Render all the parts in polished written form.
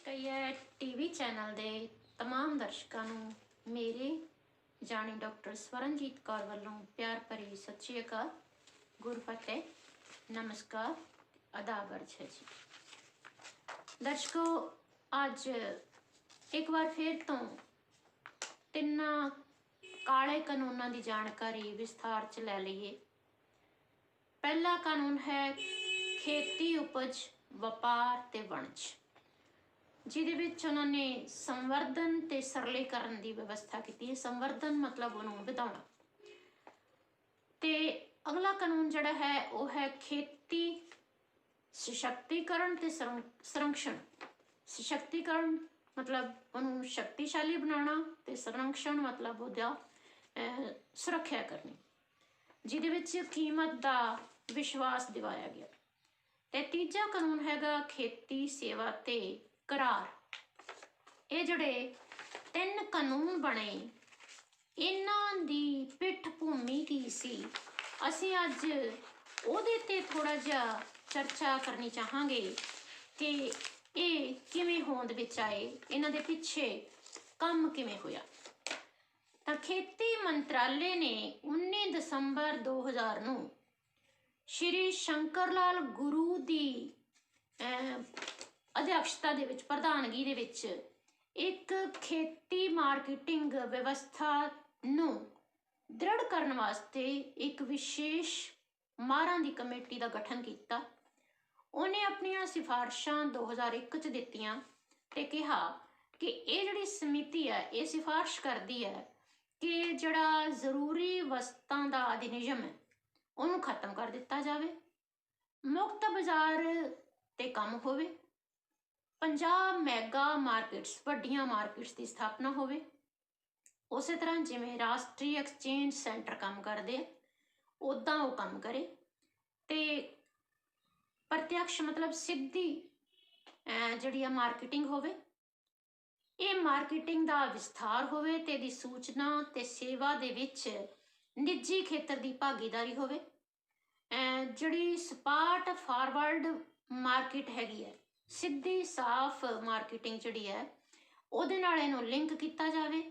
ਕਹੀਏ TV channel ਦੇ तमाम ਦਰਸ਼ਕਾਂ ਨੂੰ ਮੇਰੇ ਜਾਣੀ ਡਾਕਟਰ ਸਵਰਨਜੀਤ ਕੌਰ ਵੱਲੋਂ ਪਿਆਰ ਭਰੀ ਸਤਿ ਸ਼੍ਰੀ ਅਕਾਲ, ਗੁਰਫਤਿਹ, ਨਮਸਕਾਰ, ਆਦਾਬ अर्ज है जी। दर्शकों, ਅੱਜ ਇੱਕ ਵਾਰ ਫਿਰ ਤੋਂ ਤਿੰਨਾਂ ਕਾਲੇ ਕਾਨੂੰਨਾਂ ਦੀ ਜਾਣਕਾਰੀ ਵਿਸਥਾਰ 'ਚ ਲੈ ਲਈਏ। ਪਹਿਲਾ ਕਾਨੂੰਨ ਹੈ ਖੇਤੀ ਉਪਜ ਵਪਾਰ ਤੇ ਵਣਜ, ਜਿਹਦੇ ਵਿੱਚ ਉਹਨਾਂ ਨੇ ਸੰਵਰਧਨ ਤੇ ਸਰਲੀਕਰਨ ਦੀ ਵਿਵਸਥਾ ਕੀਤੀ ਹੈ। ਸੰਵਰਧਨ ਮਤਲਬ ਉਹਨੂੰ ਵਧਾਉਣਾ। ਤੇ ਅਗਲਾ ਕਾਨੂੰਨ ਜਿਹੜਾ ਹੈ ਉਹ ਹੈ ਖੇਤੀ ਸਸ਼ਕਤੀਕਰਨ ਤੇ ਸੰਰਕਸ਼ਣ। ਸਸ਼ਕਤੀਕਰਨ ਮਤਲਬ ਉਹਨੂੰ ਸ਼ਕਤੀਸ਼ਾਲੀ ਬਣਾਉਣਾ ਤੇ ਸੰਰਕਸ਼ਣ ਮਤਲਬ ਉਹਦਾ ਸੁਰੱਖਿਆ ਕਰਨੀ, ਜਿਹਦੇ ਵਿੱਚ ਕੀਮਤ ਦਾ ਵਿਸ਼ਵਾਸ ਦਿਵਾਇਆ ਗਿਆ। ਤੇ ਤੀਜਾ ਕਾਨੂੰਨ ਹੈਗਾ ਖੇਤੀ ਸੇਵਾ ਤੇ ਕਰਾਰ। ਇਹ ਜਿਹੜੇ ਤਿੰਨ ਕਾਨੂੰਨ ਬਣੇ, ਇਹਨਾਂ ਦੀ ਪਿੱਠ ਭੂਮੀ ਕੀ ਸੀ, ਅਸੀਂ ਅੱਜ ਉਹਦੇ ਤੇ ਥੋੜਾ ਜਿਹਾ ਚਰਚਾ ਕਰਨੀ ਚਾਹਾਂਗੇ ਕਿ ਇਹ ਕਿਵੇਂ ਹੋਂਦ ਵਿੱਚ ਆਏ, ਇਹਨਾਂ ਦੇ ਪਿੱਛੇ ਕੰਮ ਕਿਵੇਂ ਹੋਇਆ। ਤਾਂ ਖੇਤੀ ਮੰਤਰਾਲੇ ਨੇ 19 ਦਸੰਬਰ 2000 ਨੂੰ ਸ਼੍ਰੀ ਸ਼ੰਕਰ ਲਾਲ ਗੁਰੂ ਦੀ ਅਧਿਕਸ਼ਤਾ ਦੇ ਵਿੱਚ, ਪ੍ਰਧਾਨਗੀ ਦੇ ਵਿੱਚ ਇੱਕ ਖੇਤੀ ਮਾਰਕੀਟਿੰਗ ਵਿਵਸਥਾ ਨੂੰ ਦ੍ਰਿੜ ਕਰਨ ਵਾਸਤੇ ਇੱਕ ਵਿਸ਼ੇਸ਼ ਮਾਹਰਾਂ ਦੀ ਕਮੇਟੀ ਦਾ ਗਠਨ ਕੀਤਾ। ਉਹਨੇ ਆਪਣੀਆਂ ਸਿਫਾਰਸ਼ਾਂ 2001 'ਚ ਦਿੱਤੀਆਂ ਤੇ ਕਿਹਾ ਕਿ ਇਹ ਜਿਹੜੀ ਸਮਿਤੀ ਹੈ ਇਹ ਸਿਫਾਰਿਸ਼ ਕਰਦੀ ਹੈ ਕਿ ਜਿਹੜਾ ਜ਼ਰੂਰੀ ਵਸਤਾਂ ਦਾ ਅਧਿਨਿਯਮ ਹੈ ਉਹਨੂੰ ਖਤਮ ਕਰ ਦਿੱਤਾ ਜਾਵੇ, ਮੁਕਤ ਬਾਜ਼ਾਰ ਤੇ ਕੰਮ ਹੋਵੇ, 50 ਮੈਗਾ ਮਾਰਕੀਟਸ, ਵੱਡੀਆਂ ਮਾਰਕੀਟਸ ਦੀ ਸਥਾਪਨਾ ਹੋਵੇ। ਉਸੇ ਤਰ੍ਹਾਂ ਜਿਵੇਂ ਰਾਸ਼ਟਰੀ ਐਕਸਚੇਂਜ ਸੈਂਟਰ ਕੰਮ ਕਰਦੇ ਉੱਦਾਂ ਉਹ ਕੰਮ ਕਰੇ ਤੇ ਪ੍ਰਤਿਅਕਸ਼ ਮਤਲਬ ਸਿੱਧੀ ਜਿਹੜੀ ਆ ਮਾਰਕੀਟਿੰਗ ਹੋਵੇ। ਇਹ ਮਾਰਕੀਟਿੰਗ ਦਾ ਵਿਸਥਾਰ ਹੋਵੇ ਤੇ ਇਹਦੀ ਸੂਚਨਾ ਤੇ ਸੇਵਾ ਦੇ ਵਿੱਚ ਨਿੱਜੀ ਖੇਤਰ ਦੀ ਭਾਗੀਦਾਰੀ ਹੋਵੇ। ਜਿਹੜੀ ਸਪਾਟ ਫਾਰਵਰਡ ਮਾਰਕੀਟ ਹੈਗੀ ਹੈ, ਸਿੱਧੀ ਸਾਫ਼ ਮਾਰਕੀਟਿੰਗ ਜਿਹੜੀ ਹੈ ਉਹਦੇ ਨਾਲ ਇਹਨੂੰ ਲਿੰਕ ਕੀਤਾ ਜਾਵੇ।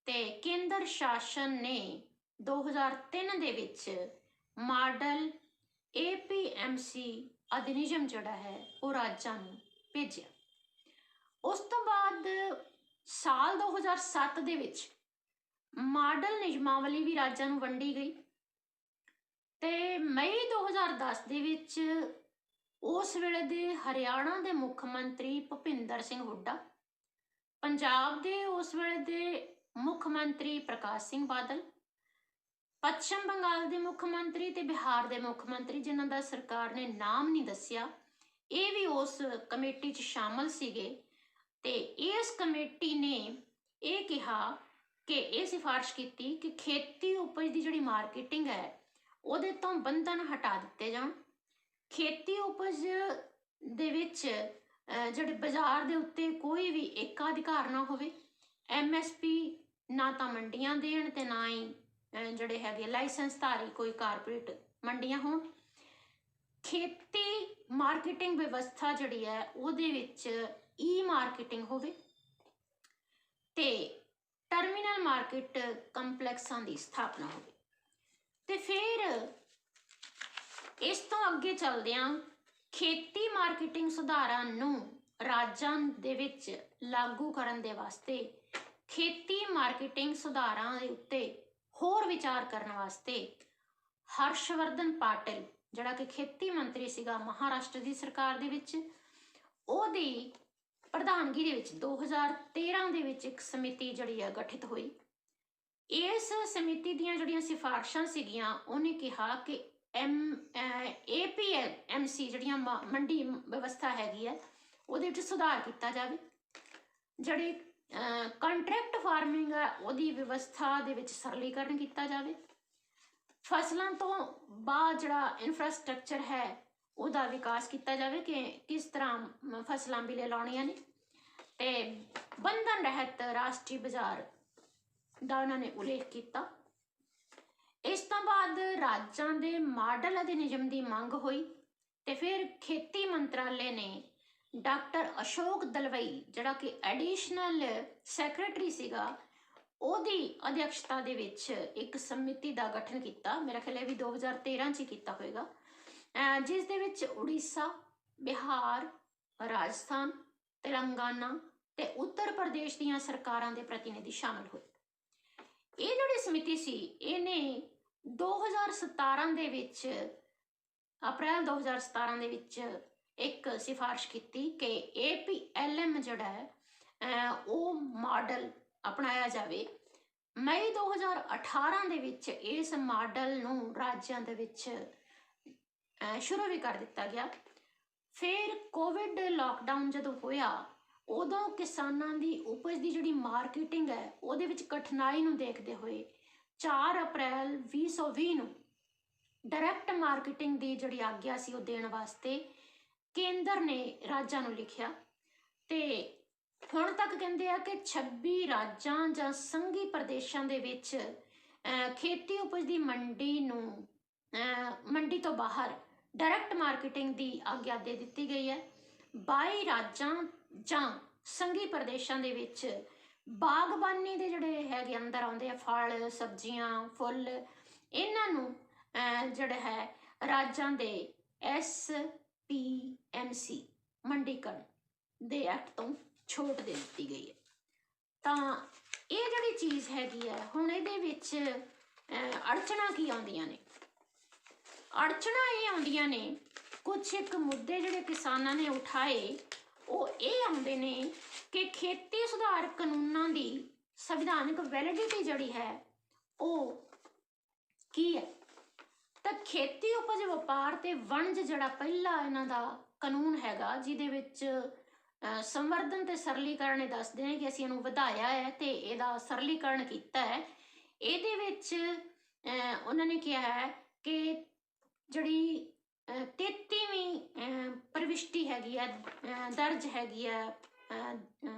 ਤੇ ਕੇਂਦਰ ਸ਼ਾਸਨ ਨੇ 2003 ਦੇ ਵਿੱਚ ਮਾਡਲ APMC ਅਧਿਨਿਯਮ ਜਿਹੜਾ ਹੈ ਉਹ ਰਾਜਾਂ ਨੂੰ ਭੇਜਿਆ। ਉਸ ਤੋਂ ਬਾਅਦ ਸਾਲ 2007 ਦੇ ਵਿੱਚ ਮਾਡਲ ਨਿਯਮਾਵਲੀ ਵੀ ਰਾਜਾਂ ਨੂੰ ਵੰਡੀ ਗਈ ਤੇ ਮਈ 2010 ਦੇ ਵਿੱਚ ਉਸ ਵੇਲੇ ਦੇ ਹਰਿਆਣਾ ਦੇ ਮੁੱਖ ਮੰਤਰੀ ਭੁਪਿੰਦਰ ਸਿੰਘ ਹੁੱਡਾ, ਪੰਜਾਬ ਦੇ ਉਸ ਵੇਲੇ ਦੇ ਮੁੱਖ ਮੰਤਰੀ ਪ੍ਰਕਾਸ਼ ਸਿੰਘ ਬਾਦਲ, ਪੱਛਮ ਬੰਗਾਲ ਦੇ ਮੁੱਖ ਮੰਤਰੀ ਤੇ ਬਿਹਾਰ ਦੇ ਮੁੱਖ ਮੰਤਰੀ, ਜਿਨ੍ਹਾਂ ਦਾ ਸਰਕਾਰ ਨੇ ਨਾਮ ਨਹੀਂ ਦੱਸਿਆ, ਇਹ ਵੀ ਉਸ ਕਮੇਟੀ 'ਚ ਸ਼ਾਮਲ ਸੀਗੇ। ਤੇ ਇਸ ਕਮੇਟੀ ਨੇ ਇਹ ਕਿਹਾ ਕਿ ਇਹ ਸਿਫਾਰਿਸ਼ ਕੀਤੀ ਕਿ ਖੇਤੀ ਉਪਜ ਦੀ ਜਿਹੜੀ ਮਾਰਕੀਟਿੰਗ ਹੈ ਉਹਦੇ ਤੋਂ ਬੰਧਨ ਹਟਾ ਦਿੱਤੇ ਜਾਣ। ਖੇਤੀ ਉਪਜ ਦੇ ਵਿੱਚ ਜਿਹੜੇ ਬਾਜ਼ਾਰ ਦੇ ਉੱਤੇ ਕੋਈ ਵੀ ਏਕਾਧਿਕਾਰ ਨਾ ਹੋਵੇ। MSP ਨਾ ਤਾਂ ਮੰਡੀਆਂ ਦੇਣ ਤੇ ਨਾ ਹੀ ਜਿਹੜੇ ਹੈਗੇ ਲਾਇਸੈਂਸਧਾਰੀ ਕੋਈ ਕਾਰਪੋਰੇਟ ਮੰਡੀਆਂ ਹੋਣ। ਖੇਤੀ ਮਾਰਕੀਟਿੰਗ ਵਿਵਸਥਾ ਜਿਹੜੀ ਹੈ ਉਹਦੇ ਵਿੱਚ ਮਾਰਕੀਟਿੰਗ ਹੋਵੇ ਤੇ ਟਰਮੀਨਲ ਮਾਰਕੀਟ ਕੰਪਲੈਕਸਾਂ ਦੀ ਸਥਾਪਨਾ ਹੋਵੇ। ਤੇ ਫਿਰ ਇਸ ਤੋਂ ਅੱਗੇ ਚੱਲਦਿਆਂ ਖੇਤੀ ਮਾਰਕੀਟਿੰਗ ਸੁਧਾਰਾਂ ਨੂੰ ਰਾਜਾਂ ਦੇ ਵਿੱਚ ਲਾਗੂ ਕਰਨ ਦੇ ਵਾਸਤੇ, ਖੇਤੀ ਮਾਰਕੀਟਿੰਗ ਸੁਧਾਰਾਂ ਦੇ ਉੱਤੇ ਹੋਰ ਵਿਚਾਰ ਕਰਨ ਵਾਸਤੇ ਹਰਸ਼ਵਰਧਨ ਪਾਟਿਲ, ਜਿਹੜਾ ਕਿ ਖੇਤੀ ਮੰਤਰੀ ਸੀਗਾ ਮਹਾਰਾਸ਼ਟਰ ਦੀ ਸਰਕਾਰ ਦੇ ਵਿੱਚ, ਉਹਦੀ ਪ੍ਰਧਾਨਗੀ ਦੇ ਵਿੱਚ 2013 ਦੇ ਵਿੱਚ ਇੱਕ ਸਮਿਤੀ ਜਿਹੜੀ ਆ ਗਠਿਤ ਹੋਈ। ਇਸ ਸਮਿਤੀ ਦੀਆਂ ਜਿਹੜੀਆਂ ਸਿਫਾਰਸ਼ਾਂ ਸੀਗੀਆਂ, ਉਹਨੇ ਕਿਹਾ ਕਿ APMC ਜਿਹੜੀਆਂ ਮੰਡੀ ਵਿਵਸਥਾ ਹੈਗੀ ਹੈ ਉਹਦੇ ਵਿੱਚ ਸੁਧਾਰ ਕੀਤਾ ਜਾਵੇ। ਜਿਹੜੀ ਕੰਟਰੈਕਟ ਫਾਰਮਿੰਗ ਹੈ ਉਹਦੀ ਵਿਵਸਥਾ ਦੇ ਵਿੱਚ ਸਰਲੀਕਰਨ ਕੀਤਾ ਜਾਵੇ। ਫਸਲਾਂ ਤੋਂ ਬਾਅਦ ਜਿਹੜਾ ਇਨਫਰਾਸਟਰਕਚਰ ਹੈ ਉਹਦਾ ਵਿਕਾਸ ਕੀਤਾ ਜਾਵੇ ਕਿ ਕਿਸ ਤਰ੍ਹਾਂ ਫਸਲਾਂ ਵੀ ਲਾਉਣੀਆਂ ਨੇ। ਤੇ ਬੰਧਨ ਰਹਿਤ ਰਾਸ਼ਟਰੀ ਬਾਜ਼ਾਰ ਦਾ ਉਹਨਾਂ ਨੇ ਉਲੇਖ ਕੀਤਾ। ਇਸ ਤੋਂ ਬਾਅਦ ਰਾਜਾਂ ਦੇ ਮਾਡਲ ਅਧਿਨਿਯਮ ਦੀ ਮੰਗ ਹੋਈ ਤੇ ਫਿਰ ਖੇਤੀ ਮੰਤਰਾਲੇ ਨੇ ਡਾਕਟਰ ਅਸ਼ੋਕ ਦਲਵਈ ਜਿਹੜਾ ਕਿ ਐਡੀਸ਼ਨਲ ਸੈਕਟਰੀ ਸੀਗਾ, ਉਹਦੀ ਅਧਿਕਸ਼ਤਾ ਦੇ ਵਿੱਚ ਇੱਕ ਸਮਿਤੀ ਦਾ ਗਠਨ ਕੀਤਾ। ਮੇਰਾ ਖਿਆਲ ਹੈ ਵੀ 2013 ਚ ਹੀ ਕੀਤਾ ਹੋਏਗਾ, ਜਿਸ ਦੇ ਵਿੱਚ ਉੜੀਸਾ, ਬਿਹਾਰ, ਰਾਜਸਥਾਨ, ਤੇਲੰਗਾਨਾ ਤੇ ਉੱਤਰ ਪ੍ਰਦੇਸ਼ ਦੀਆਂ ਸਰਕਾਰਾਂ ਦੇ ਪ੍ਰਤੀਨਿਧੀ ਸ਼ਾਮਲ ਹੋਏ। ਇਹ ਜਿਹੜੀ ਸਮਿਤੀ ਸੀ ਇਹਨੇ 2017 ਦੇ ਵਿੱਚ, ਅਪ੍ਰੈਲ 2017 ਦੇ ਵਿੱਚ ਇੱਕ ਸਿਫਾਰਿਸ਼ ਕੀਤੀ ਕਿ APLM ਜਿਹੜਾ ਹੈ ਉਹ ਮਾਡਲ ਅਪਣਾਇਆ ਜਾਵੇ। ਮਈ 2018 ਦੇ ਵਿੱਚ ਇਸ ਮਾਡਲ ਨੂੰ ਰਾਜਾਂ ਦੇ ਵਿੱਚ ਸ਼ੁਰੂ ਵੀ ਕਰ ਦਿੱਤਾ ਗਿਆ। ਫਿਰ ਕੋਵਿਡ ਲਾਕਡਾਊਨ ਜਦੋਂ ਹੋਇਆ, ਉਦੋਂ ਕਿਸਾਨਾਂ ਦੀ ਉਪਜ ਦੀ ਜਿਹੜੀ ਮਾਰਕੀਟਿੰਗ ਹੈ ਉਹਦੇ ਵਿੱਚ ਕਠਿਨਾਈ ਨੂੰ ਦੇਖਦੇ ਹੋਏ 4 ਅਪ੍ਰੈਲ 2020 ਨੂੰ ਡਾਇਰੈਕਟ ਮਾਰਕੀਟਿੰਗ ਦੀ ਜਿਹੜੀ ਆਗਿਆ ਸੀ ਉਹ ਦੇਣ ਵਾਸਤੇ ਕੇਂਦਰ ਨੇ ਰਾਜਾਂ ਨੂੰ ਲਿਖਿਆ। ਤੇ ਹੁਣ ਤੱਕ ਕਹਿੰਦੇ ਆ ਕਿ 26 ਰਾਜਾਂ ਜਾਂ ਸੰਘੀ ਪ੍ਰਦੇਸ਼ਾਂ ਦੇ ਵਿੱਚ ਖੇਤੀ ਉਪਜ ਦੀ ਮੰਡੀ ਤੋਂ ਬਾਹਰ ਡਾਇਰੈਕਟ ਮਾਰਕੀਟਿੰਗ ਦੀ ਆਗਿਆ ਦੇ ਦਿੱਤੀ ਗਈ ਹੈ। 22 ਰਾਜਾਂ ਜਾਂ ਸੰਘੀ ਪ੍ਰਦੇਸ਼ਾਂ ਦੇ ਵਿੱਚ ਬਾਗਬਾਨੀ ਦੇ ਜਿਹੜੇ ਹੈਗੇ ਅੰਦਰ ਆਉਂਦੇ ਆ, ਫਲ, ਸਬਜ਼ੀਆਂ, ਫੁੱਲ, ਇਹਨਾਂ ਨੂੰ ਜਿਹੜਾ ਹੈ ਰਾਜਾਂ ਦੇ SPMC ਮੰਡੀਕਰਨ ਦੇ ਐਕਟ ਤੋਂ ਛੋਟ ਦੇ ਦਿੱਤੀ ਗਈ ਹੈ। ਤਾਂ ਇਹ ਜਿਹੜੀ ਚੀਜ਼ ਹੈਗੀ ਹੈ, ਹੁਣ ਇਹਦੇ ਵਿੱਚ ਅੜਚਣਾਂ ਕੀ ਆਉਂਦੀਆਂ ਨੇ? ਅੜਚਣਾਂ ਇਹ ਆਉਂਦੀਆਂ ਨੇ, ਕੁਛ ਇੱਕ ਮੁੱਦੇ ਜਿਹੜੇ ਕਿਸਾਨਾਂ ਨੇ ਉਠਾਏ ਉਹ ਇਹ ਆਉਂਦੇ ਨੇ ਕਿ ਖੇਤੀ ਸੁਧਾਰ ਕਾਨੂੰਨਾਂ ਦੀ ਸੰਵਿਧਾਨਕ ਵੈਲਿਡਿਟੀ ਜਿਹੜੀ ਹੈ ਉਹ ਕੀ ਹੈ। ਤਾਂ ਖੇਤੀ ਉਪਜ ਵਪਾਰ ਤੇ ਵਣਜ ਜਿਹੜਾ ਪਹਿਲਾ ਇਹਨਾਂ ਦਾ ਕਾਨੂੰਨ ਹੈਗਾ, ਜਿਹਦੇ ਵਿੱਚ ਸੰਵਰਧਨ ਤੇ ਸਰਲੀਕਰਨ ਇਹ ਦੱਸਦੇ ਨੇ ਕਿ ਅਸੀਂ ਇਹਨੂੰ ਵਧਾਇਆ ਹੈ ਤੇ ਇਹਦਾ ਸਰਲੀਕਰਨ ਕੀਤਾ ਹੈ। ਇਹਦੇ ਵਿੱਚ ਉਹਨਾਂ ਨੇ ਕਿਹਾ ਹੈ ਕਿ ਜਿਹੜੀ 33ਵੀਂ ਪ੍ਰਵਿਸ਼ਟੀ ਹੈਗੀ ਹੈ, ਦਰਜ ਹੈਗੀ ਹੈ,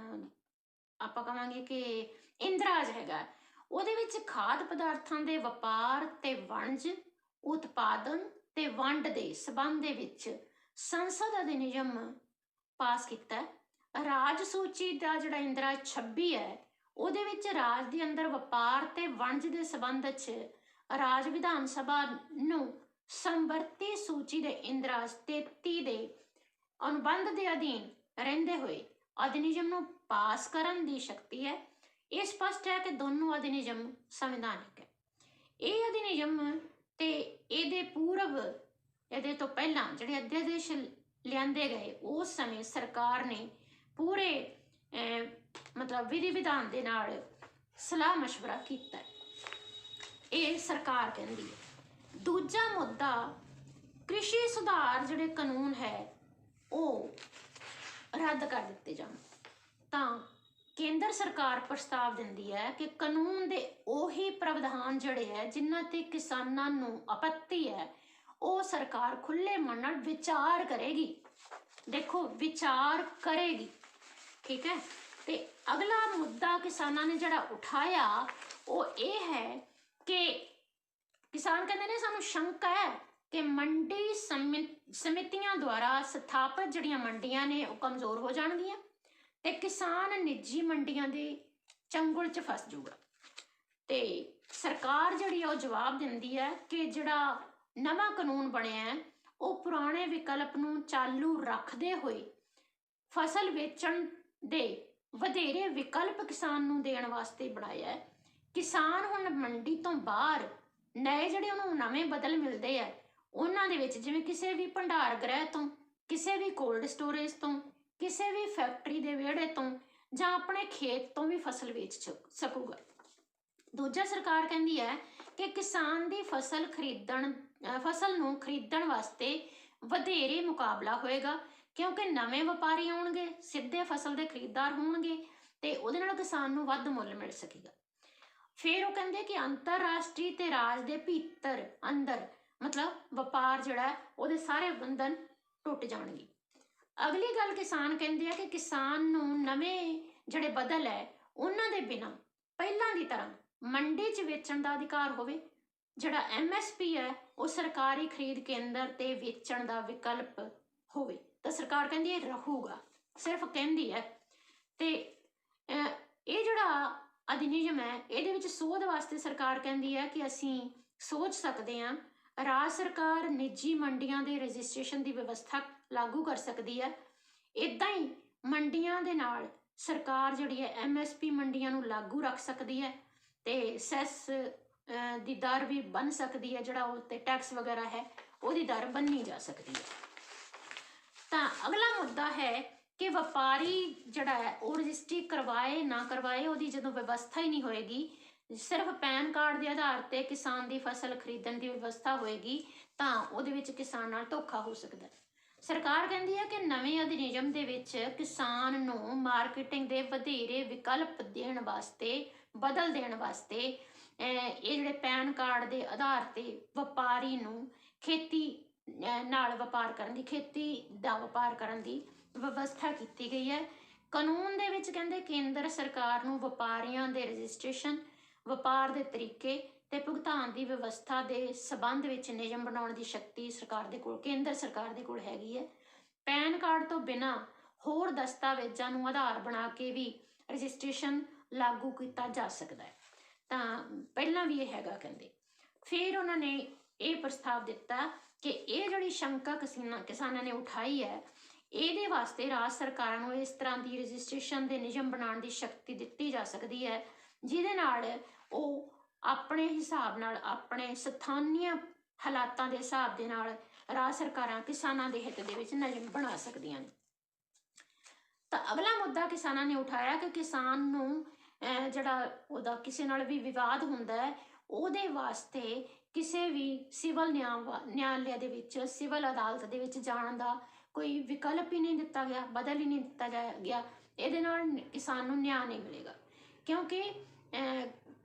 ਆਪਾਂ ਕਹਾਂਗੇ ਕਿ ਇੰਦਰਾਜ ਹੈਗਾ, ਉਹਦੇ ਵਿੱਚ ਖਾਦ ਪਦਾਰਥਾਂ ਦੇ ਵਪਾਰ ਤੇ ਵਣਜ, ਉਤਪਾਦਨ ਤੇ ਵੰਡ ਦੇ ਸਬੰਧ ਦੇ ਵਿੱਚ ਸੰਸਦ ਅਧਿਨਿਯਮ ਪਾਸ ਕੀਤਾ। ਰਾਜ ਸੂਚੀ ਦਾ ਜਿਹੜਾ ਇੰਦਰਾ 26 ਹੈ, ਉਹਦੇ ਵਿੱਚ ਰਾਜ ਦੇ ਅੰਦਰ ਵਪਾਰ ਤੇ ਵਣਜ ਦੇ ਸਬੰਧ 'ਚ ਰਾਜ ਵਿਧਾਨ ਸਭਾ ਨੂੰ ਸੰਵਰਤੀ ਸੂਚੀ ਦੇ ਇੰਦਰਾ 33 ਦੇ ਅਨੁਬੰਧ ਦੇ ਅਧੀਨ ਰਹਿੰਦੇ ਹੋਏ ਅਧਿਨਿਯਮ ਨੂੰ ਪਾਸ ਕਰਨ ਦੀ ਸ਼ਕਤੀ ਹੈ। ਇਹ ਸਪਸ਼ਟ ਹੈ ਕਿ ਦੋਨੋਂ ਅਧਿਨਿਯਮ ਸੰਵਿਧਾਨਿਕ ਹੈ। ਇਹ ਅਧਿਨਿਯਮ ਤੇ ਇਹਦੇ ਪੂਰਵ, ਇਹਦੇ ਤੋਂ ਪਹਿਲਾਂ ਜਿਹੜੇ ਅਧਿਆਦੇਸ਼ ਲਿਆਂਦੇ ਗਏ, ਉਸ ਸਮੇਂ ਸਰਕਾਰ ਨੇ ਪੂਰੇ ਮਤਲਬ ਵਿਧੀ ਵਿਧਾਨ ਦੇ ਨਾਲ ਸਲਾਹ ਮਸ਼ਵਰਾ ਕੀਤਾ। ਇਹ ਸਰਕਾਰ ਕਹਿੰਦੀ ਹੈ। ਦੂਜਾ ਮੁੱਦਾ, ਕ੍ਰਿਸ਼ੀ ਸੁਧਾਰ ਜਿਹੜੇ ਕਾਨੂੰਨ ਹੈ ਉਹ ਰੱਦ ਕਰ ਦਿੱਤੇ ਜਾਣ। ਤਾਂ ਕੇਂਦਰ ਸਰਕਾਰ ਪ੍ਰਸਤਾਵ ਦਿੰਦੀ ਹੈ ਕਿ ਕਾਨੂੰਨ ਦੇ ਉਹੀ ਪ੍ਰਾਵਧਾਨ ਜਿਹੜੇ ਹੈ ਜਿਨ੍ਹਾਂ ਤੇ ਕਿਸਾਨਾਂ ਨੂੰ ਆਪੱਤੀ ਹੈ, ਉਹ ਸਰਕਾਰ ਖੁੱਲੇ ਮਨ ਨਾਲ ਵਿਚਾਰ ਕਰੇਗੀ। ਦੇਖੋ, ਵਿਚਾਰ ਕਰੇਗੀ, ਠੀਕ ਹੈ। ਤੇ ਅਗਲਾ ਮੁੱਦਾ ਕਿਸਾਨਾਂ ਨੇ ਜਿਹੜਾ ਉਠਾਇਆ ਉਹ ਇਹ ਹੈ ਕਿ ਕਿਸਾਨ ਕਹਿੰਦੇ ਨੇ ਸਾਨੂੰ ਸ਼ੰਕਾ ਹੈ ਕਿ ਮੰਡੀ ਸਮਿਤੀਆਂ ਦੁਆਰਾ ਸਥਾਪਿਤ ਜਿਹੜੀਆਂ ਮੰਡੀਆਂ ਨੇ ਉਹ ਕਮਜ਼ੋਰ ਹੋ ਜਾਣਗੀਆਂ ਤੇ ਕਿਸਾਨ ਨਿੱਜੀ ਮੰਡੀਆਂ ਦੇ ਚੰਗੁਲ 'ਚ ਫਸ ਜਾਊਗਾ। ਤੇ ਸਰਕਾਰ ਜਿਹੜੀ ਉਹ ਜਵਾਬ ਦਿੰਦੀ ਹੈ ਕਿ ਜਿਹੜਾ ਨਵਾਂ ਕਾਨੂੰਨ ਬਣਿਆ ਹੈ ਉਹ ਪੁਰਾਣੇ ਵਿਕਲਪ ਨੂੰ ਚਾਲੂ ਰੱਖਦੇ ਹੋਏ ਫਸਲ ਵੇਚਣ ਦੇ ਵਧੇਰੇ ਵਿਕਲਪ ਕਿਸਾਨ ਨੂੰ ਦੇਣ ਵਾਸਤੇ ਬਣਾਇਆ ਹੈ। ਕਿਸਾਨ ਹੁਣ ਮੰਡੀ ਤੋਂ ਬਾਹਰ ਨਏ ਜਿਹੜੇ ਉਹਨੂੰ ਨਵੇਂ ਬਦਲ ਮਿਲਦੇ ਆ, ਉਹਨਾਂ ਦੇ ਵਿੱਚ ਜਿਵੇਂ ਕਿਸੇ ਵੀ ਭੰਡਾਰ ਗ੍ਰਹਿ ਤੋਂ, ਕਿਸੇ ਵੀ ਕੋਲਡ ਸਟੋਰੇਜ ਤੋਂ, ਕਿਸੇ ਵੀ ਫੈਕਟਰੀ ਦੇ ਵਿਹੜੇ ਤੋਂ ਜਾਂ ਆਪਣੇ ਖੇਤ ਤੋਂ ਵੀ ਫਸਲ ਵੇਚ ਸਕੂਗਾ। ਦੂਜਾ, ਸਰਕਾਰ ਕਹਿੰਦੀ ਹੈ ਕਿ ਕਿਸਾਨ ਦੀ ਫਸਲ ਨੂੰ ਖਰੀਦਣ ਵਾਸਤੇ ਵਧੇਰੇ ਮੁਕਾਬਲਾ ਹੋਏਗਾ, ਕਿਉਂਕਿ ਨਵੇਂ ਵਪਾਰੀ ਆਉਣਗੇ, ਸਿੱਧੇ ਫਸਲ ਦੇ ਖਰੀਦਦਾਰ ਹੋਣਗੇ ਤੇ ਉਹਦੇ ਨਾਲ ਕਿਸਾਨ ਨੂੰ ਵੱਧ ਮੁੱਲ ਮਿਲ ਸਕੇਗਾ। ਫਿਰ ਉਹ ਕਹਿੰਦੇ ਕਿ ਅੰਤਰਰਾਸ਼ਟਰੀ ਤੇ ਰਾਜ ਦੇ ਭੀਤਰ ਅੰਦਰ ਮਤਲਬ ਵਪਾਰ ਜਿਹੜਾ ਉਹਦੇ ਸਾਰੇ ਬੰਧਨ ਟੁੱਟ ਜਾਣਗੇ। ਅਗਲੀ ਗੱਲ ਕਿਸਾਨ ਕਹਿੰਦੇ ਆ ਕਿ ਕਿਸਾਨ ਨੂੰ ਨਵੇਂ ਜਿਹੜੇ ਬਦਲ ਹੈ ਉਹਨਾਂ ਦੇ ਬਿਨਾਂ ਪਹਿਲਾਂ ਦੀ ਤਰ੍ਹਾਂ ਮੰਡੀ 'ਚ ਵੇਚਣ ਦਾ ਅਧਿਕਾਰ ਹੋਵੇ। ਜਿਹੜਾ MSP ਹੈ ਉਹ ਸਰਕਾਰੀ ਖਰੀਦ ਕੇਂਦਰ ਤੇ ਵੇਚਣ ਦਾ ਵਿਕਲਪ ਹੋਵੇ। ਤਾਂ ਸਰਕਾਰ ਕਹਿੰਦੀ ਇਹ ਰਹੂਗਾ। ਸਿਰਫ ਕਹਿੰਦੀ ਹੈ। ਤੇ ਇਹ ਜਿਹੜਾ ਅਧਿਨਿਯਮ ਹੈ ਇਹਦੇ ਵਿੱਚ ਸੋਧ ਵਾਸਤੇ ਸਰਕਾਰ ਕਹਿੰਦੀ ਹੈ ਕਿ ਅਸੀਂ ਸੋਚ ਸਕਦੇ ਹਾਂ ਰਾਜ ਸਰਕਾਰ ਨਿੱਜੀ ਮੰਡੀਆਂ ਦੇ ਰਜਿਸਟ੍ਰੇਸ਼ਨ ਦੀ ਵਿਵਸਥਾ ਲਾਗੂ ਕਰ ਸਕਦੀ ਹੈ। ਇਦਾਂ ਹੀ ਮੰਡੀਆਂ ਦੇ ਨਾਲ ਸਰਕਾਰ ਜਿਹੜੀ ਹੈ MSP ਮੰਡੀਆਂ ਨੂੰ ਲਾਗੂ ਰੱਖ ਸਕਦੀ ਹੈ ਤੇ ਸੈਸ ਦੀ ਦਰ ਵੀ ਬਣ ਸਕਦੀ ਹੈ, ਜਿਹੜਾ ਉਹ ਤੇ ਟੈਕਸ ਵਗੈਰਾ ਹੈ ਉਹਦੀ ਦਰ ਬੰਨੀ ਜਾ ਸਕਦੀ ਹੈ। ਤਾਂ ਅਗਲਾ ਮੁੱਦਾ ਹੈ ਕਿ ਵਪਾਰੀ ਜਿਹੜਾ ਹੈ ਉਹ ਰਜਿਸਟਰੀ ਕਰਵਾਏ ਨਾ ਕਰਵਾਏ, ਉਹਦੀ ਜਦੋਂ ਵਿਵਸਥਾ ਹੀ ਨਹੀਂ ਹੋਏਗੀ, ਸਿਰਫ ਪੈਨ ਕਾਰਡ ਦੇ ਆਧਾਰ ਤੇ ਕਿਸਾਨ ਦੀ ਫਸਲ ਖਰੀਦਣ ਦੀ ਵਿਵਸਥਾ ਹੋਏਗੀ ਤਾਂ ਉਹਦੇ ਵਿੱਚ ਕਿਸਾਨ ਨਾਲ ਧੋਖਾ ਹੋ ਸਕਦਾ। ਸਰਕਾਰ ਕਹਿੰਦੀ ਹੈ ਕਿ ਨਵੇਂ ਅਧਿਨਿਯਮ ਦੇ ਵਿੱਚ ਕਿਸਾਨ ਨੂੰ ਮਾਰਕੀਟਿੰਗ ਦੇ ਵਧੇਰੇ ਵਿਕਲਪ ਦੇਣ ਵਾਸਤੇ, ਬਦਲ ਦੇਣ ਵਾਸਤੇ ਇਹ ਜਿਹੜੇ ਪੈਨ ਕਾਰਡ ਦੇ ਆਧਾਰ ਤੇ ਵਪਾਰੀ ਨੂੰ ਖੇਤੀ ਨਾਲ ਵਪਾਰ ਕਰਨ ਦੀ, ਖੇਤੀ ਦਾ ਵਪਾਰ ਕਰਨ ਦੀ ਵਿਵਸਥਾ ਕੀਤੀ ਗਈ ਹੈ। ਕਾਨੂੰਨ ਦੇ ਵਿੱਚ ਕਹਿੰਦੇ ਕੇਂਦਰ ਸਰਕਾਰ ਨੂੰ ਵਪਾਰੀਆਂ ਦੇ ਰਜਿਸਟ੍ਰੇਸ਼ਨ, ਵਪਾਰ ਦੇ ਤਰੀਕੇ ਤੇ ਭੁਗਤਾਨ ਦੀ ਵਿਵਸਥਾ ਦੇ ਸਬੰਧ ਵਿੱਚ ਨਿਯਮ ਬਣਾਉਣ ਦੀ ਸ਼ਕਤੀ ਸਰਕਾਰ ਦੇ ਕੋਲ, ਕੇਂਦਰ ਸਰਕਾਰ ਦੇ ਕੋਲ ਹੈਗੀ ਹੈ। ਪੈਨ ਕਾਰਡ ਤੋਂ ਬਿਨਾਂ ਹੋਰ ਦਸਤਾਵੇਜ਼ਾਂ ਨੂੰ ਆਧਾਰ ਬਣਾ ਕੇ ਵੀ ਰਜਿਸਟ੍ਰੇਸ਼ਨ ਲਾਗੂ ਕੀਤਾ ਜਾ ਸਕਦਾ ਹੈ। ਤਾਂ ਪਹਿਲਾਂ ਵੀ ਇਹ ਹੈਗਾ ਕਹਿੰਦੇ। ਫਿਰ ਉਹਨਾਂ ਨੇ ਇਹ ਪ੍ਰਸਤਾਵ ਦਿੱਤਾ ਕਿ ਇਹ ਜਿਹੜੀ ਸ਼ੰਕਾ ਕਿਸਾਨਾਂ ਨੇ ਉਠਾਈ ਹੈ, ਇਹਦੇ ਵਾਸਤੇ ਰਾਜ ਸਰਕਾਰਾਂ ਨੂੰ ਇਸ ਤਰ੍ਹਾਂ ਦੀ ਰਜਿਸਟ੍ਰੇਸ਼ਨ ਦੇ ਨਿਯਮ ਬਣਾਉਣ ਦੀ ਸ਼ਕਤੀ ਦਿੱਤੀ ਜਾ ਸਕਦੀ ਹੈ ਜਿਹਦੇ ਨਾਲ ਉਹ ਆਪਣੇ ਹਿਸਾਬ ਨਾਲ, ਆਪਣੇ ਸਥਾਨੀ ਹਾਲਾਤਾਂ ਦੇ ਹਿਸਾਬ ਦੇ ਨਾਲ ਰਾਜ ਸਰਕਾਰਾਂ ਕਿਸਾਨਾਂ ਦੇ ਹਿੱਤ ਦੇ ਵਿੱਚ ਨਿਯਮ ਬਣਾ ਸਕਦੀਆਂ ਨੇ। ਤਾਂ ਅਗਲਾ ਮੁੱਦਾ ਕਿਸਾਨਾਂ ਨੇ ਉਠਾਇਆ ਕਿ ਕਿਸਾਨ ਨੂੰ ਜਿਹੜਾ ਉਹਦਾ ਕਿਸੇ ਨਾਲ ਵੀ ਵਿਵਾਦ ਹੁੰਦਾ ਹੈ ਉਹਦੇ ਵਾਸਤੇ ਕਿਸੇ ਵੀ ਸਿਵਲ ਨਿਆਂਲਿਆ ਦੇ ਵਿੱਚ, ਸਿਵਲ ਅਦਾਲਤ ਦੇ ਵਿੱਚ ਜਾਣ ਦਾ ਕੋਈ ਵਿਕਲਪ ਹੀ ਨਹੀਂ ਦਿੱਤਾ ਗਿਆ, ਬਦਲ ਹੀ ਨਹੀਂ ਦਿੱਤਾ ਗਿਆ। ਇਹਦੇ ਨਾਲ ਕਿਸਾਨ ਨੂੰ ਨਿਆਂ ਨਹੀਂ ਮਿਲੇਗਾ ਕਿਉਂਕਿ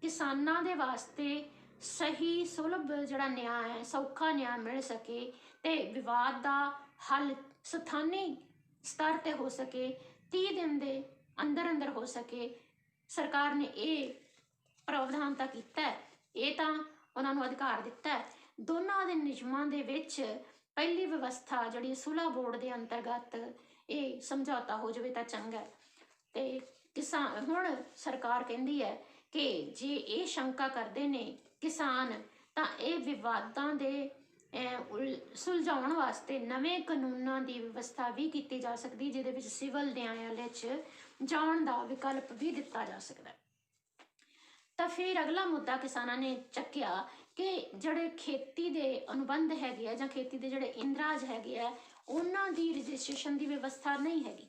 ਕਿਸਾਨਾਂ ਦੇ ਵਾਸਤੇ ਸਹੀ ਸੁਲਭ ਜਿਹੜਾ ਨਿਆਂ ਹੈ, ਸੌਖਾ ਨਿਆਂ ਮਿਲ ਸਕੇ ਤੇ ਵਿਵਾਦ ਦਾ ਹੱਲ ਸਥਾਨੀ ਸਤਰ ਤੇ ਹੋ ਸਕੇ, 30 ਦਿਨ ਦੇ ਅੰਦਰ ਅੰਦਰ ਹੋ ਸਕੇ, ਸਰਕਾਰ ਨੇ ਇਹ ਪ੍ਰਾਵਧਾਨ ਤਾਂ ਕੀਤਾ ਹੈ, ਇਹ ਤਾਂ ਉਹਨਾਂ ਨੂੰ ਅਧਿਕਾਰ ਦਿੱਤਾ ਹੈ। ਦੋਨਾਂ ਦੇ ਨਿਯਮਾਂ ਦੇ ਵਿੱਚ ਪਹਿਲੀ ਵਿਵਸਥਾ ਜਿਹੜੀ ਸੁਲਹ ਬੋਰਡ ਦੇ ਅੰਤਰਗਤ ਇਹ ਸਮਝੌਤਾ ਹੋ ਜਾਵੇ ਤਾਂ ਚੰਗਾ। ਤੇ ਕਿਸਾਨ ਹੁਣ ਸਰਕਾਰ ਕਹਿੰਦੀ ਹੈ ਕਿ ਜੇ ਇਹ ਸ਼ੰਕਾ ਕਰਦੇ ਨੇ ਕਿਸਾਨ ਤਾਂ ਇਹ ਵਿਵਾਦਾਂ ਦੇ ਸੁਲਝਾਉਣ ਵਾਸਤੇ ਨਵੇਂ ਕਾਨੂੰਨਾਂ ਦੀ ਵਿਵਸਥਾ ਵੀ ਕੀਤੀ ਜਾ ਸਕਦੀ, ਜਿਹਦੇ ਵਿੱਚ ਸਿਵਲ ਨਿਆਂਲਿਆ 'ਚ ਜਾਣ ਦਾ ਵਿਕਲਪ ਵੀ ਦਿੱਤਾ ਜਾ ਸਕਦਾ। ਤਾਂ ਫਿਰ ਅਗਲਾ ਮੁੱਦਾ ਕਿਸਾਨਾਂ ਨੇ ਚੱਕਿਆ ਕਿ ਜਿਹੜੇ ਖੇਤੀ ਦੇ ਅਨੁਬੰਧ ਹੈਗੇ ਆ ਜਾਂ ਖੇਤੀ ਦੇ ਜਿਹੜੇ ਇੰਦਰਾਜ ਹੈਗੇ ਆ ਉਹਨਾਂ ਦੀ ਰਜਿਸਟ੍ਰੇਸ਼ਨ ਦੀ ਵਿਵਸਥਾ ਨਹੀਂ ਹੈਗੀ।